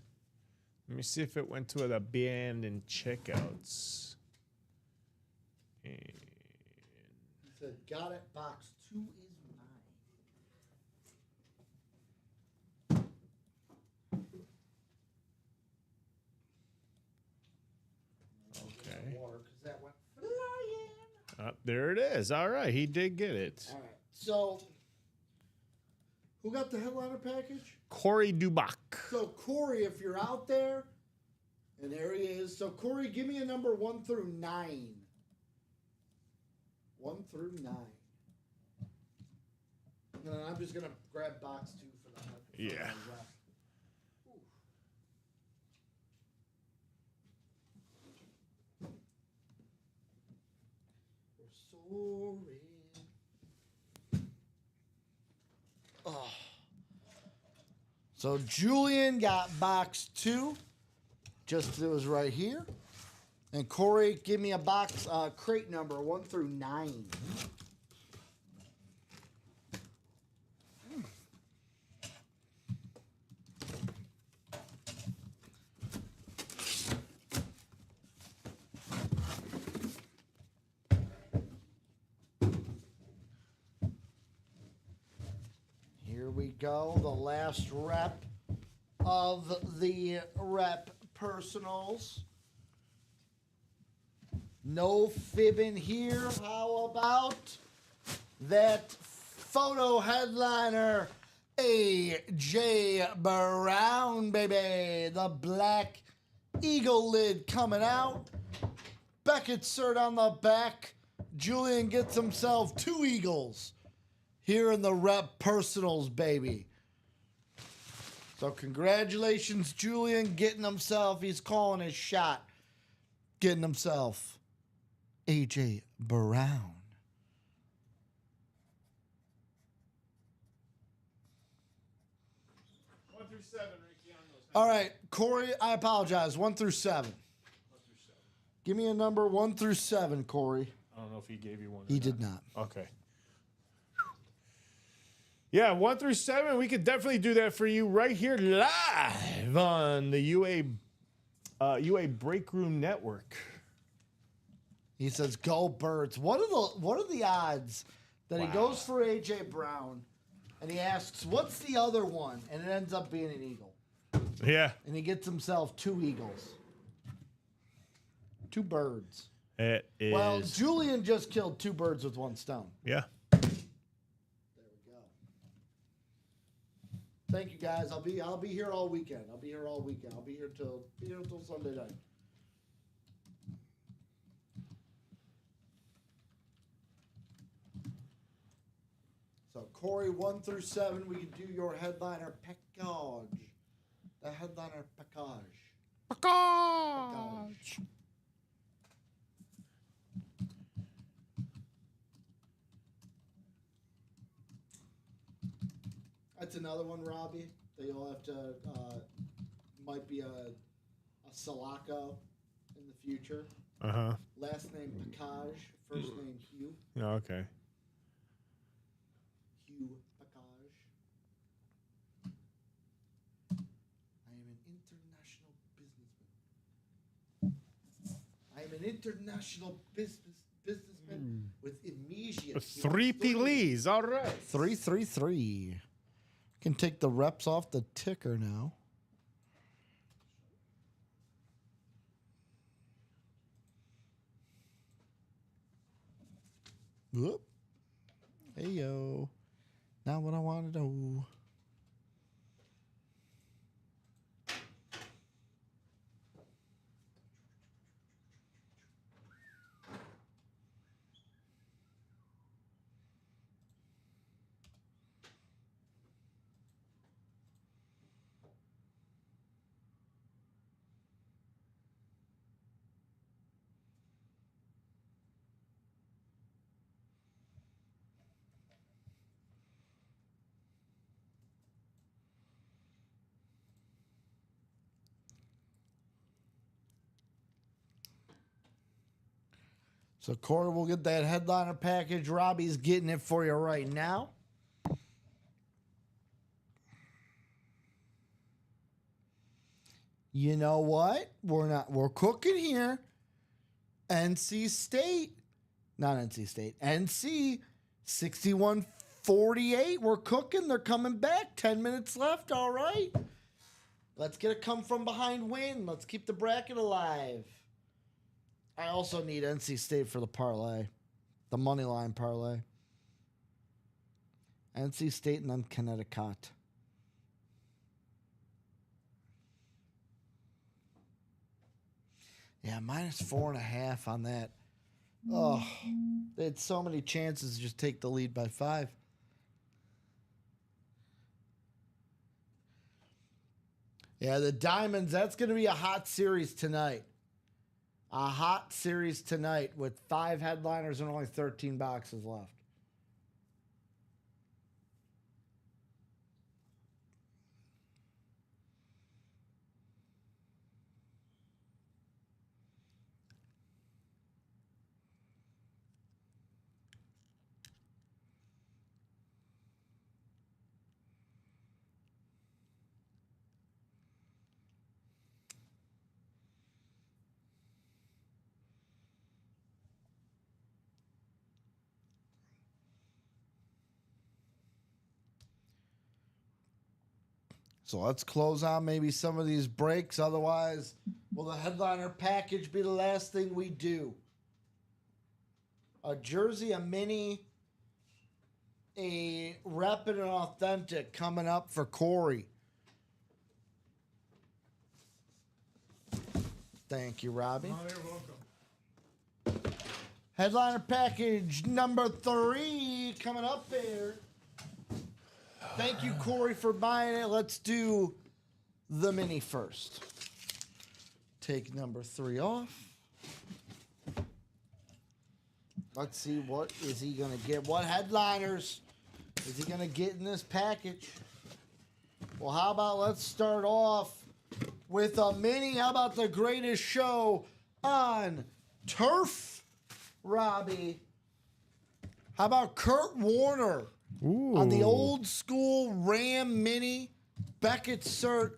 Let me see if it went to the abandoned checkouts. And He said, got it. Box 2 is mine. okay, Water, because that went flying. there it is. All right, he did get it. All right. So, who got the headliner package? Corey Dubach. So, Corey, if you're out there, and there he is. So, Corey, give me a number 1 through 9. 1 through 9. And then I'm just going to grab box 2 for the Yeah. rest. Ooh. We're soaring. Oh. So Julian got box 2. Just it was right here. And Corey, give me a box crate number 1 through 9. Here we go, the last rep of the rep personals. No fibbing here. How about that photo headliner, A.J. Brown, baby. The black eagle lid coming out. Beckett cert on the back. Julian gets himself 2 eagles here in the rep personals, baby. So congratulations, Julian, getting himself, he's calling his shot, getting himself A.J. Brown. One through 7, Ricky, on those. All right, Corey, I apologize. 1 through 7. 1 through 7. Give me a number 1 through 7, Corey. I don't know if he gave you one. He did not. Okay. Yeah, 1 through 7. We could definitely do that for you right here live on the UA Break Room Network. He says, "Go Birds." What are the odds that he goes for AJ Brown, and he asks, "What's the other one?" and it ends up being an eagle, Yeah. and he gets himself 2 eagles, 2 birds. It is. Well, Julian just killed 2 birds with 1 stone. Yeah. There we go. Thank you guys. I'll be here all weekend. I'll be here till Sunday night. So Corey, 1 through 7, we can do your headliner package. The headliner package. Package. That's another one, Robbie, that you'll have to, might be a Sulaco in the future. Uh-huh. Last name Package, first name Hugh. Oh, okay. Hugh Package. I am an international businessman. I am an international businessman with immediate... 3 P-Lees. All right. 333. Can take the reps off the ticker now. Whoop. Hey, yo. Not what I want to do. So Corey will get that headliner package. Robbie's getting it for you right now. You know what? We're cooking here. NC State. Not NC State. NC 61-48. We're cooking. They're coming back. 10 minutes left. All right. Let's get a come from behind win. Let's keep the bracket alive. I also need NC State for the parlay, the money line parlay. NC State and then Connecticut. Yeah, -4.5 on that. Oh, they had so many chances to just take the lead by 5. Yeah, the Diamonds, that's going to be a hot series tonight. A hot series tonight with 5 headliners and only 13 boxes left. So let's close on maybe some of these breaks. Otherwise, will the headliner package be the last thing we do? A jersey, a mini, a rapid and authentic coming up for Corey. Thank you, Robbie. Oh, you're welcome. Headliner package number 3 coming up there. Thank you, Corey, for buying it. Let's do the mini first. Take number 3 off. Let's see, what is he going to get? What headliners is he going to get in this package? Well, how about let's start off with a mini. How about the greatest show on turf, Robbie? How about Kurt Warner? Ooh. On the old school Ram Mini, Beckett Cert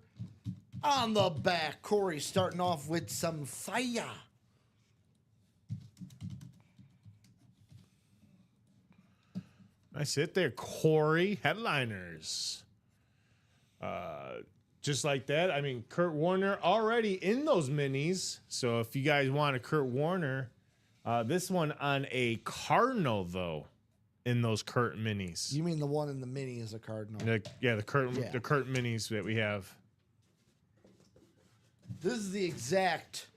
on the back. Corey starting off with some fire. Nice hit there, Corey. Headliners. Just like that. I mean, Kurt Warner already in those minis. So if you guys want a Kurt Warner, this one on a Cardinal, though. In those Kurt minis. You mean the one in the mini is a Cardinal? The Kurt minis that we have. This is the exact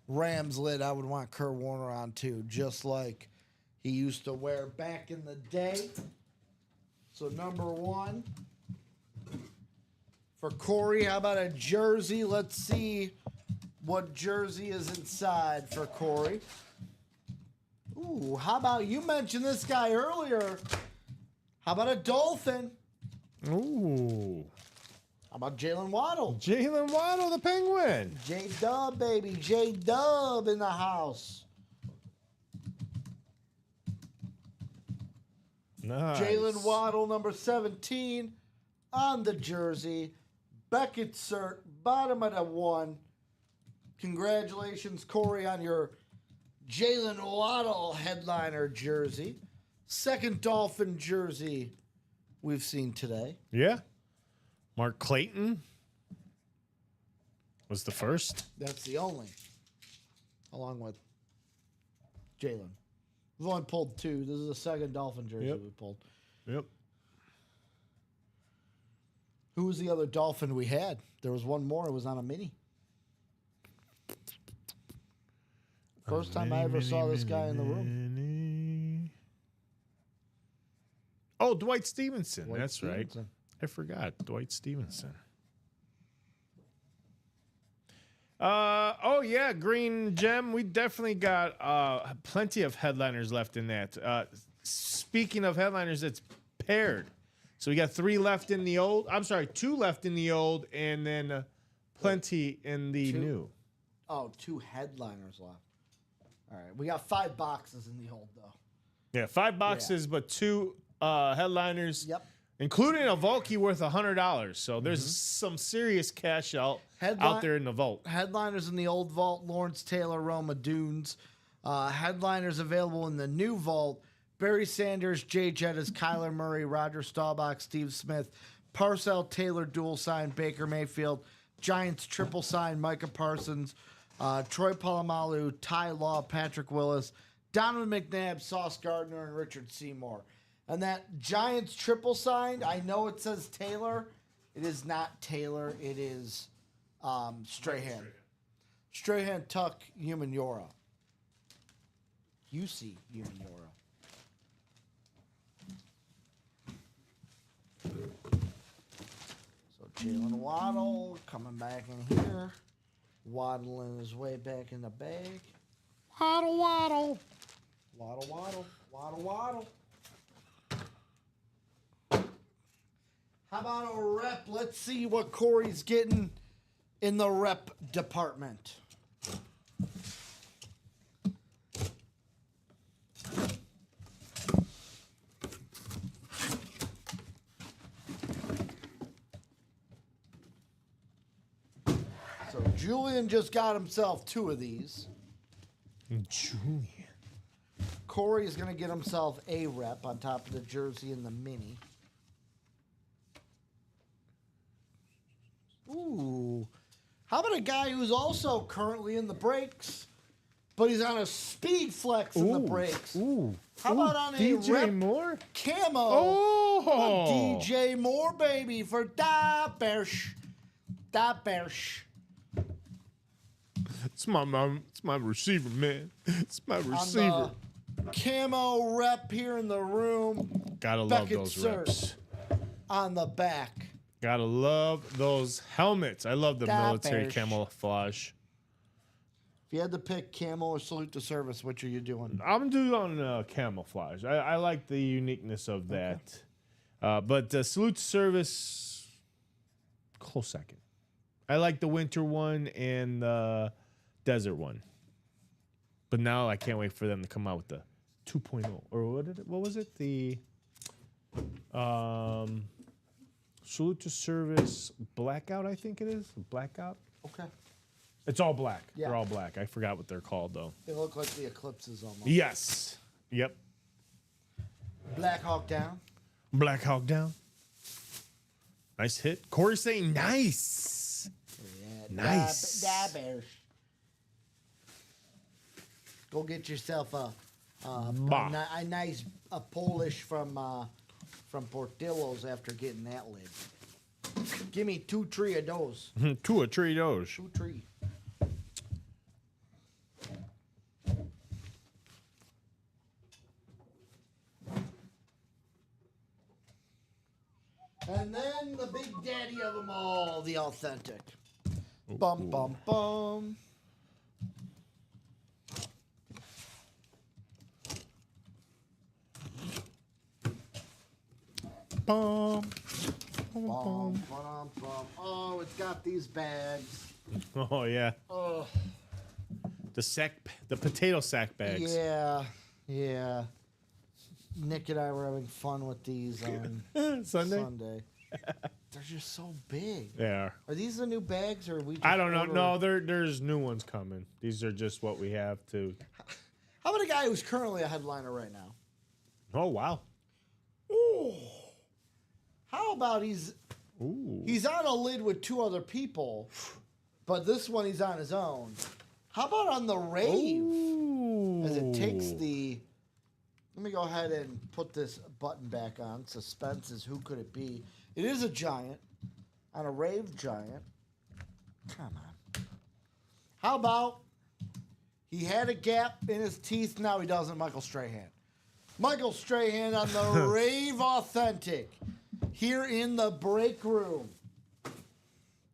Rams lid I would want Kurt Warner on too, just like he used to wear back in the day. So number 1 for Corey. How about a jersey? Let's see what jersey is inside for Corey. Ooh, how about, you mentioned this guy earlier. How about a Dolphin? Ooh. How about Jalen Waddle? Jalen Waddle, the Penguin. J-Dub, baby. J-Dub in the house. Nice. Jalen Waddle, number 17 on the jersey. Beckett Cert, bottom of the 1. Congratulations, Corey, on your Jalen Waddle headliner jersey. Second Dolphin jersey we've seen today. Yeah. Mark Clayton was the first. That's the only. Along with Jalen. We've only pulled 2. This is the second Dolphin jersey we pulled. Yep. Who was the other Dolphin we had? There was one more. It was on a mini. First time I ever saw this guy in the room. Oh, Dwight Stevenson. Dwight That's Stevenson. right. I forgot. Dwight Stevenson. Oh, yeah. Green Gem. We definitely got plenty of headliners left in that. Speaking of headliners, it's paired. So we got 3 left in the old. I'm sorry, 2 left in the old, and then plenty in the new. Oh, 2 headliners left. All right. We got 5 boxes in the old, though. Yeah, 5 boxes, but 2 headliners. Yep. Including a Volkey worth $100. So there's some serious cash out there in the vault. Headliners in the old vault, Lawrence Taylor, Roma Dunes. Headliners available in the new vault, Barry Sanders, Jay Jettis, Kyler Murray, Roger Staubach, Steve Smith, Parcell Taylor dual sign, Baker Mayfield, Giants triple sign, Micah Parsons, Troy Polamalu, Ty Law, Patrick Willis, Donovan McNabb, Sauce Gardner, and Richard Seymour. And that Giants triple signed, I know it says Taylor. It is not Taylor. It is Strahan. Strahan, Tuck, Human Yora. UC Human Yora. So Jalen Waddle coming back in here. waddling his way back in the bag. Waddle, waddle. Waddle, waddle, waddle, waddle. How about a rep? Let's see what Corey's getting in the rep department. So Julian just got himself 2 of these. Julian. Corey is going to get himself a rep on top of the jersey and the mini. Ooh. How about a guy who's also currently in the breaks, but he's on a speed flex in the breaks? Ooh. How about on a DJ rep Moore? camo? Oh. DJ Moore, baby, for Da Bears. Da Bears. It's my receiver, man. It's my receiver. On the camo rep here in the room. Gotta love Beckett those Sir reps. on the back. Gotta love those helmets. I love the Da military Bears. camouflage. If you had to pick camo or salute to service, which are you doing? I'm doing on camouflage. I like the uniqueness of that. But salute to service, close second. I like the winter one and the desert one. But now I can't wait for them to come out with the 2.0. Or what was it? The salute to service blackout, I think it is. Blackout. Okay. It's all black. Yeah. They're all black. I forgot what they're called though. They look like the eclipses almost. Yes. Yep. Black Hawk down. Black Hawk down. Nice hit. Corey saying nice. Yeah, Nice. Da Bears. Go get yourself a nice Polish from Portillo's after getting that lid. Give me 2 tree of those. To a tree doge. 2 tree. And then the big daddy of them all, the authentic. Bum, bum, bum. Bum. Bum, bum, bum. Oh, it's got these bags. Oh yeah. Oh, The potato sack bags. yeah, yeah. Nick and I were having fun with these on Sunday. Sunday. They're just so big. They are. Are these the new bags, or are we? Just I don't know. order- No, there's new ones coming. These are just what we have to. How about a guy who's currently a headliner right now? Oh wow. Ooh. How about he's Ooh. on a lid with 2 other people, but this one he's on his own. How about on the rave? Ooh. As it takes the. Let me go ahead and put this button back on. Suspense is who could it be? It is a giant on a rave giant. Come on. How about he had a gap in his teeth, now he doesn't? Michael Strahan. Michael Strahan on the rave authentic here in the break room.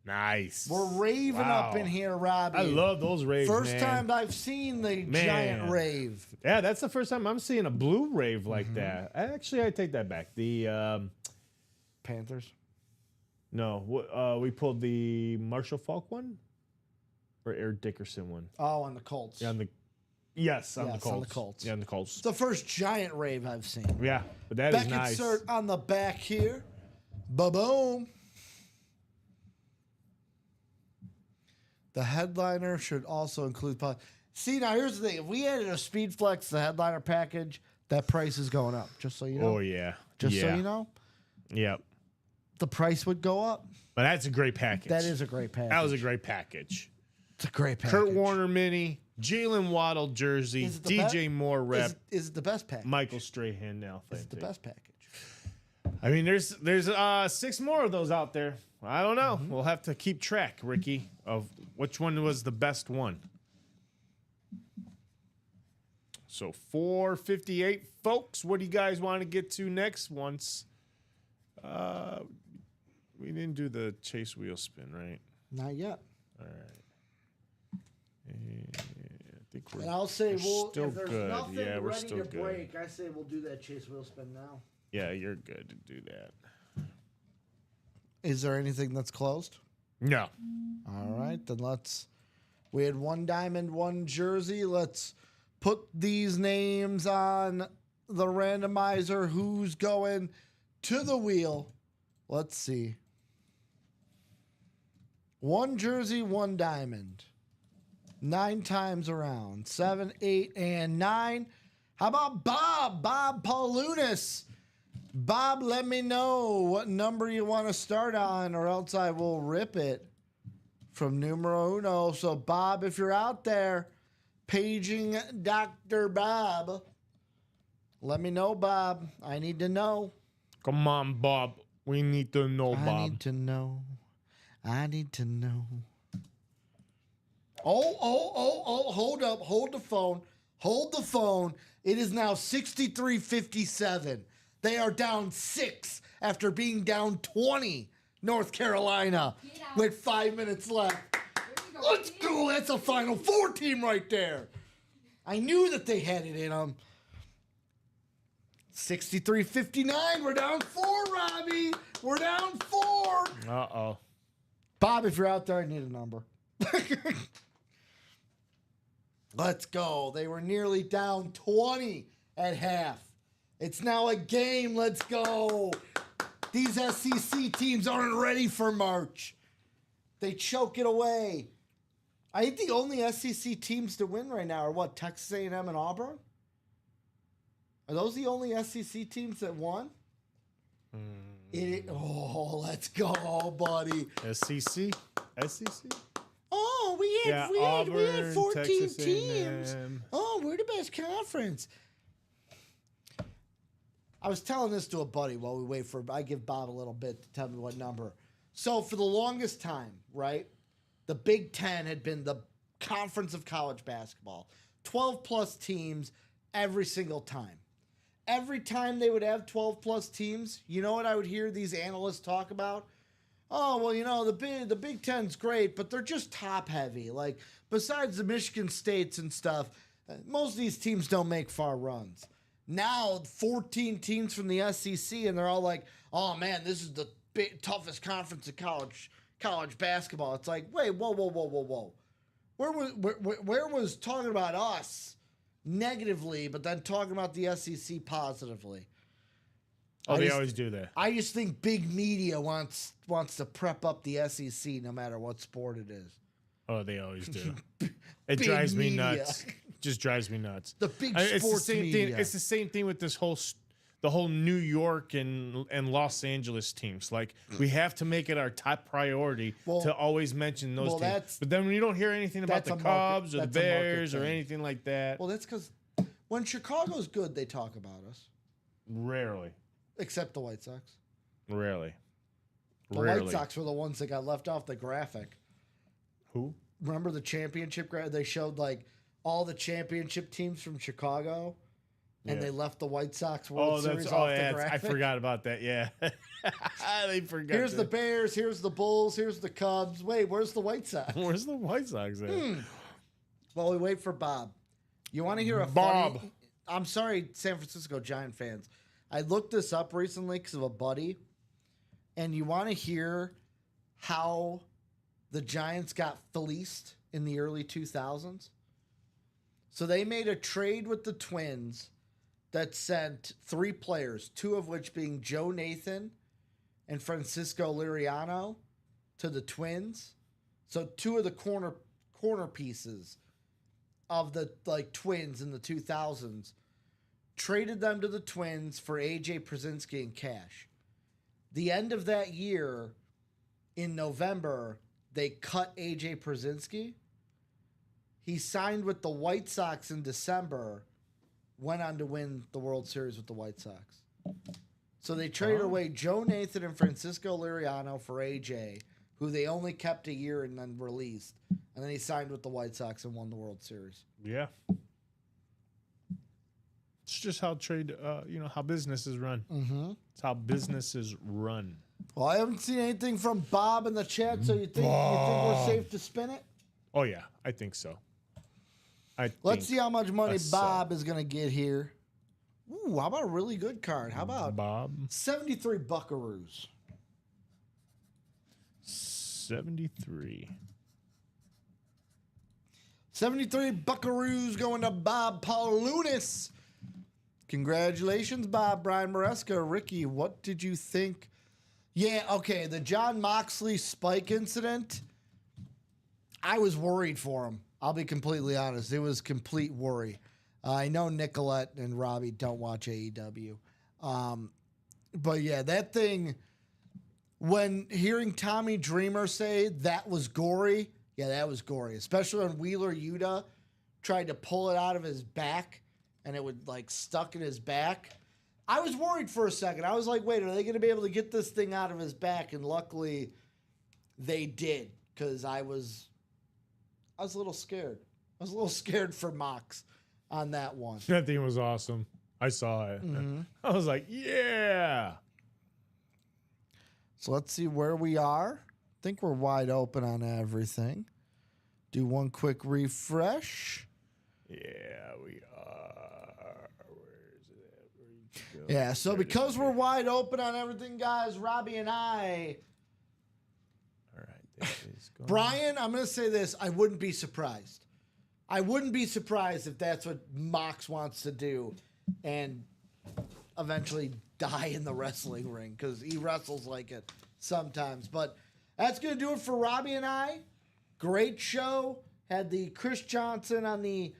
Nice. We're raving up Wow. in here, Robbie. I love those raves. First man. time I've seen the giant rave. Yeah, that's the first time I'm seeing a blue rave like that. Actually, I take that back. The Panthers. no, we pulled the Marshall Falk one or Eric Dickerson one. Oh, on the Colts. Yeah, on the yes, on the Yes, Colts. on the Colts. Yeah, on the Colts. It's the first giant rave I've seen. Yeah, but that is Beckett nice. Cert on the back here. Ba-boom. The headliner should also include... See, now here's the thing. If we added a Speed Flex, the headliner package, that price is going up, just so you know. Oh yeah, Just yeah. so you know. Yep. The price would go up. But that's a great package. That is a great package. That was a great package. It's a great package. Kurt Warner mini, Jalen Waddle jersey, Is it the DJ Moore rep, Is it the best package? Michael Strahan now. Is it the best package? I mean, there's 6 more of those out there. I don't know. We'll have to keep track, Ricky, of which one was the best one. So 458, folks. What do you guys want to get to next? Once we didn't do the chase wheel spin, right? Not yet. All right. we're. And I'll say, we're well, still if there's good. nothing Yeah, we're ready still to good. break, I say we'll do that Chase wheel spin now. Yeah, you're good to do that. Is there anything that's closed? No. All right, then let's. We had one diamond, one jersey. Let's put these names on the randomizer. Who's going to the wheel? Let's see. One jersey, one diamond. 9 times around. 7, 8, and 9. How about Bob? Bob Paulunas. Bob, let me know what number you want to start on, or else I will rip it from numero uno. So, Bob, if you're out there, paging Dr. Bob, let me know, Bob. I need to know. Come on, Bob. We need to know, Bob. I need to know. I need to know. Oh, hold up. Hold the phone. Hold the phone. It is now 63-57. They are down 6 after being down 20, North Carolina, with 5 minutes left. Let's go. That's a Final Four team right there. I knew that they had it in them. 63-59. We're down 4, Robbie. We're down 4. Uh-oh. Bob, if you're out there, I need a number. Let's go. They were nearly down 20 at half. It's now a game. Let's go. These SEC teams aren't ready for March. They choke it away. I think the only SEC teams to win right now are what? Texas A&M and Auburn? Are those the only SEC teams that won? Oh, let's go, buddy. SEC? Oh, we had Auburn, 14 Texas teams. A&M. Oh, we're the best conference. I was telling this to a buddy while we wait for. I give Bob a little bit to tell me what number. So for the longest time, right, the Big Ten had been the conference of college basketball. 12-plus teams every single time. Every time they would have 12-plus teams, you know what I would hear these analysts talk about? Oh, well, you know, the Big Ten's great, but they're just top-heavy. Like, besides the Michigan States and stuff, most of these teams don't make far runs. Now, 14 teams from the SEC, and they're all like, oh, man, this is the toughest conference of college basketball. It's like, wait, whoa. Where was talking about us negatively, but then talking about the SEC positively? Oh, they always do that. I just think big media wants to prep up the SEC no matter what sport it is. Oh, they always do. It drives me nuts. Just drives me nuts. The big It's the sports same media. thing. It's the same thing with this the whole New York and Los Angeles teams. Like, we have to make it our top priority to always mention those teams. But then when you don't hear anything about the Cubs or the Bears or anything like that. Well, that's because when Chicago's good, they talk about us. Rarely. Except the White Sox. Rarely. The White Sox were the ones that got left off the graphic. Who? Remember the championship graphic? They showed like all the championship teams from Chicago, and they left the White Sox World Series off the graphic. I forgot about that. Yeah, they forgot. Here's the Bears. Here's the Bulls. Here's the Cubs. Wait, where's the White Sox? Where's the White Sox at? Well, we wait for Bob. You want to hear a Bob? funny? I'm sorry, San Francisco Giant fans. I looked this up recently because of a buddy, and you want to hear how the Giants got fleeced in the early 2000s? So they made a trade with the Twins that sent 3 players, 2 of which being Joe Nathan and Francisco Liriano, to the Twins. So 2 of the corner pieces of the Twins in the 2000s. Traded them to the Twins for A.J. Przinsky and cash. The end of that year, in November, they cut A.J. Przinsky. He signed with the White Sox in December, went on to win the World Series with the White Sox. So they traded away Joe Nathan and Francisco Liriano for A.J., who they only kept a year and then released. And then he signed with the White Sox and won the World Series. Yeah. It's just how how businesses run. Mm-hmm. It's how businesses run. Well, I haven't seen anything from Bob in the chat, so you think we're safe to spin it? Oh, yeah, I think so. Let's see how much money a sub. Bob is going to get here. Ooh, how about a really good card? How about Bob? 73 Buckaroos? 73. 73 Buckaroos going to Bob Paulunas. Congratulations, Bob. Brian Maresca. Ricky, what did you think? Yeah, okay, the John Moxley spike incident, I was worried for him. I'll be completely honest. It was complete worry. I know Nicolette and Robbie don't watch AEW. But yeah, that thing, when hearing Tommy Dreamer say that was gory, yeah, that was gory. Especially when Wheeler Yuta tried to pull it out of his back and it would like stuck in his back. I was worried for a second. I was like, wait, are they going to be able to get this thing out of his back? And luckily they did, because I was a little scared. I was a little scared for Mox on that one. That thing was awesome. I saw it. Mm-hmm. I was like, yeah. So let's see where we are. I think we're wide open on everything. Do one quick refresh. Yeah, we are. Where is it at? Where you go? Yeah, so because we're wide open on everything, guys, Robbie and I. All right, there it is. Brian, I'm going to say this. I wouldn't be surprised. I wouldn't be surprised if that's what Mox wants to do and eventually die in the wrestling ring, because he wrestles like it sometimes. But that's going to do it for Robbie and I. Great show. Had the Chris Johnson on the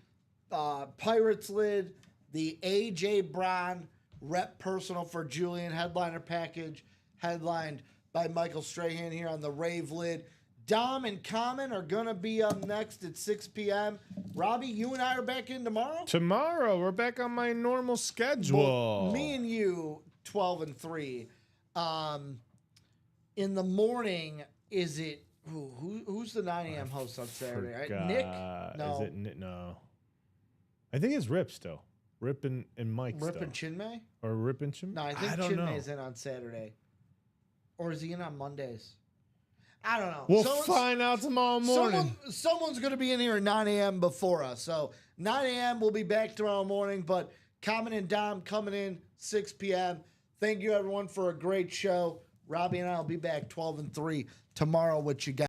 Pirates lid, the AJ Brown rep personal for Julian headliner package, headlined by Michael Strahan here on the Rave lid. Dom and Common are going to be up next at 6 p.m. Robbie, you and I are back in tomorrow? Tomorrow, we're back on my normal schedule. Well, me and you, 12 and 3. In the morning, is it... Who's the 9 a.m. host on Saturday? Right? Nick? No. Is it Nick? No. I think it's Rip still. Rip and Mike Rip still. and Chinmay? Or Rip and Chinmay? No, I think Chinmay's in on Saturday. Or is he in on Mondays? I don't know. We'll find out tomorrow morning. Someone's going to be in here at 9 a.m. before us. So 9 a.m. we'll be back tomorrow morning. But Common and Dom coming in 6 p.m. Thank you, everyone, for a great show. Robbie and I will be back 12 and 3 tomorrow with you guys.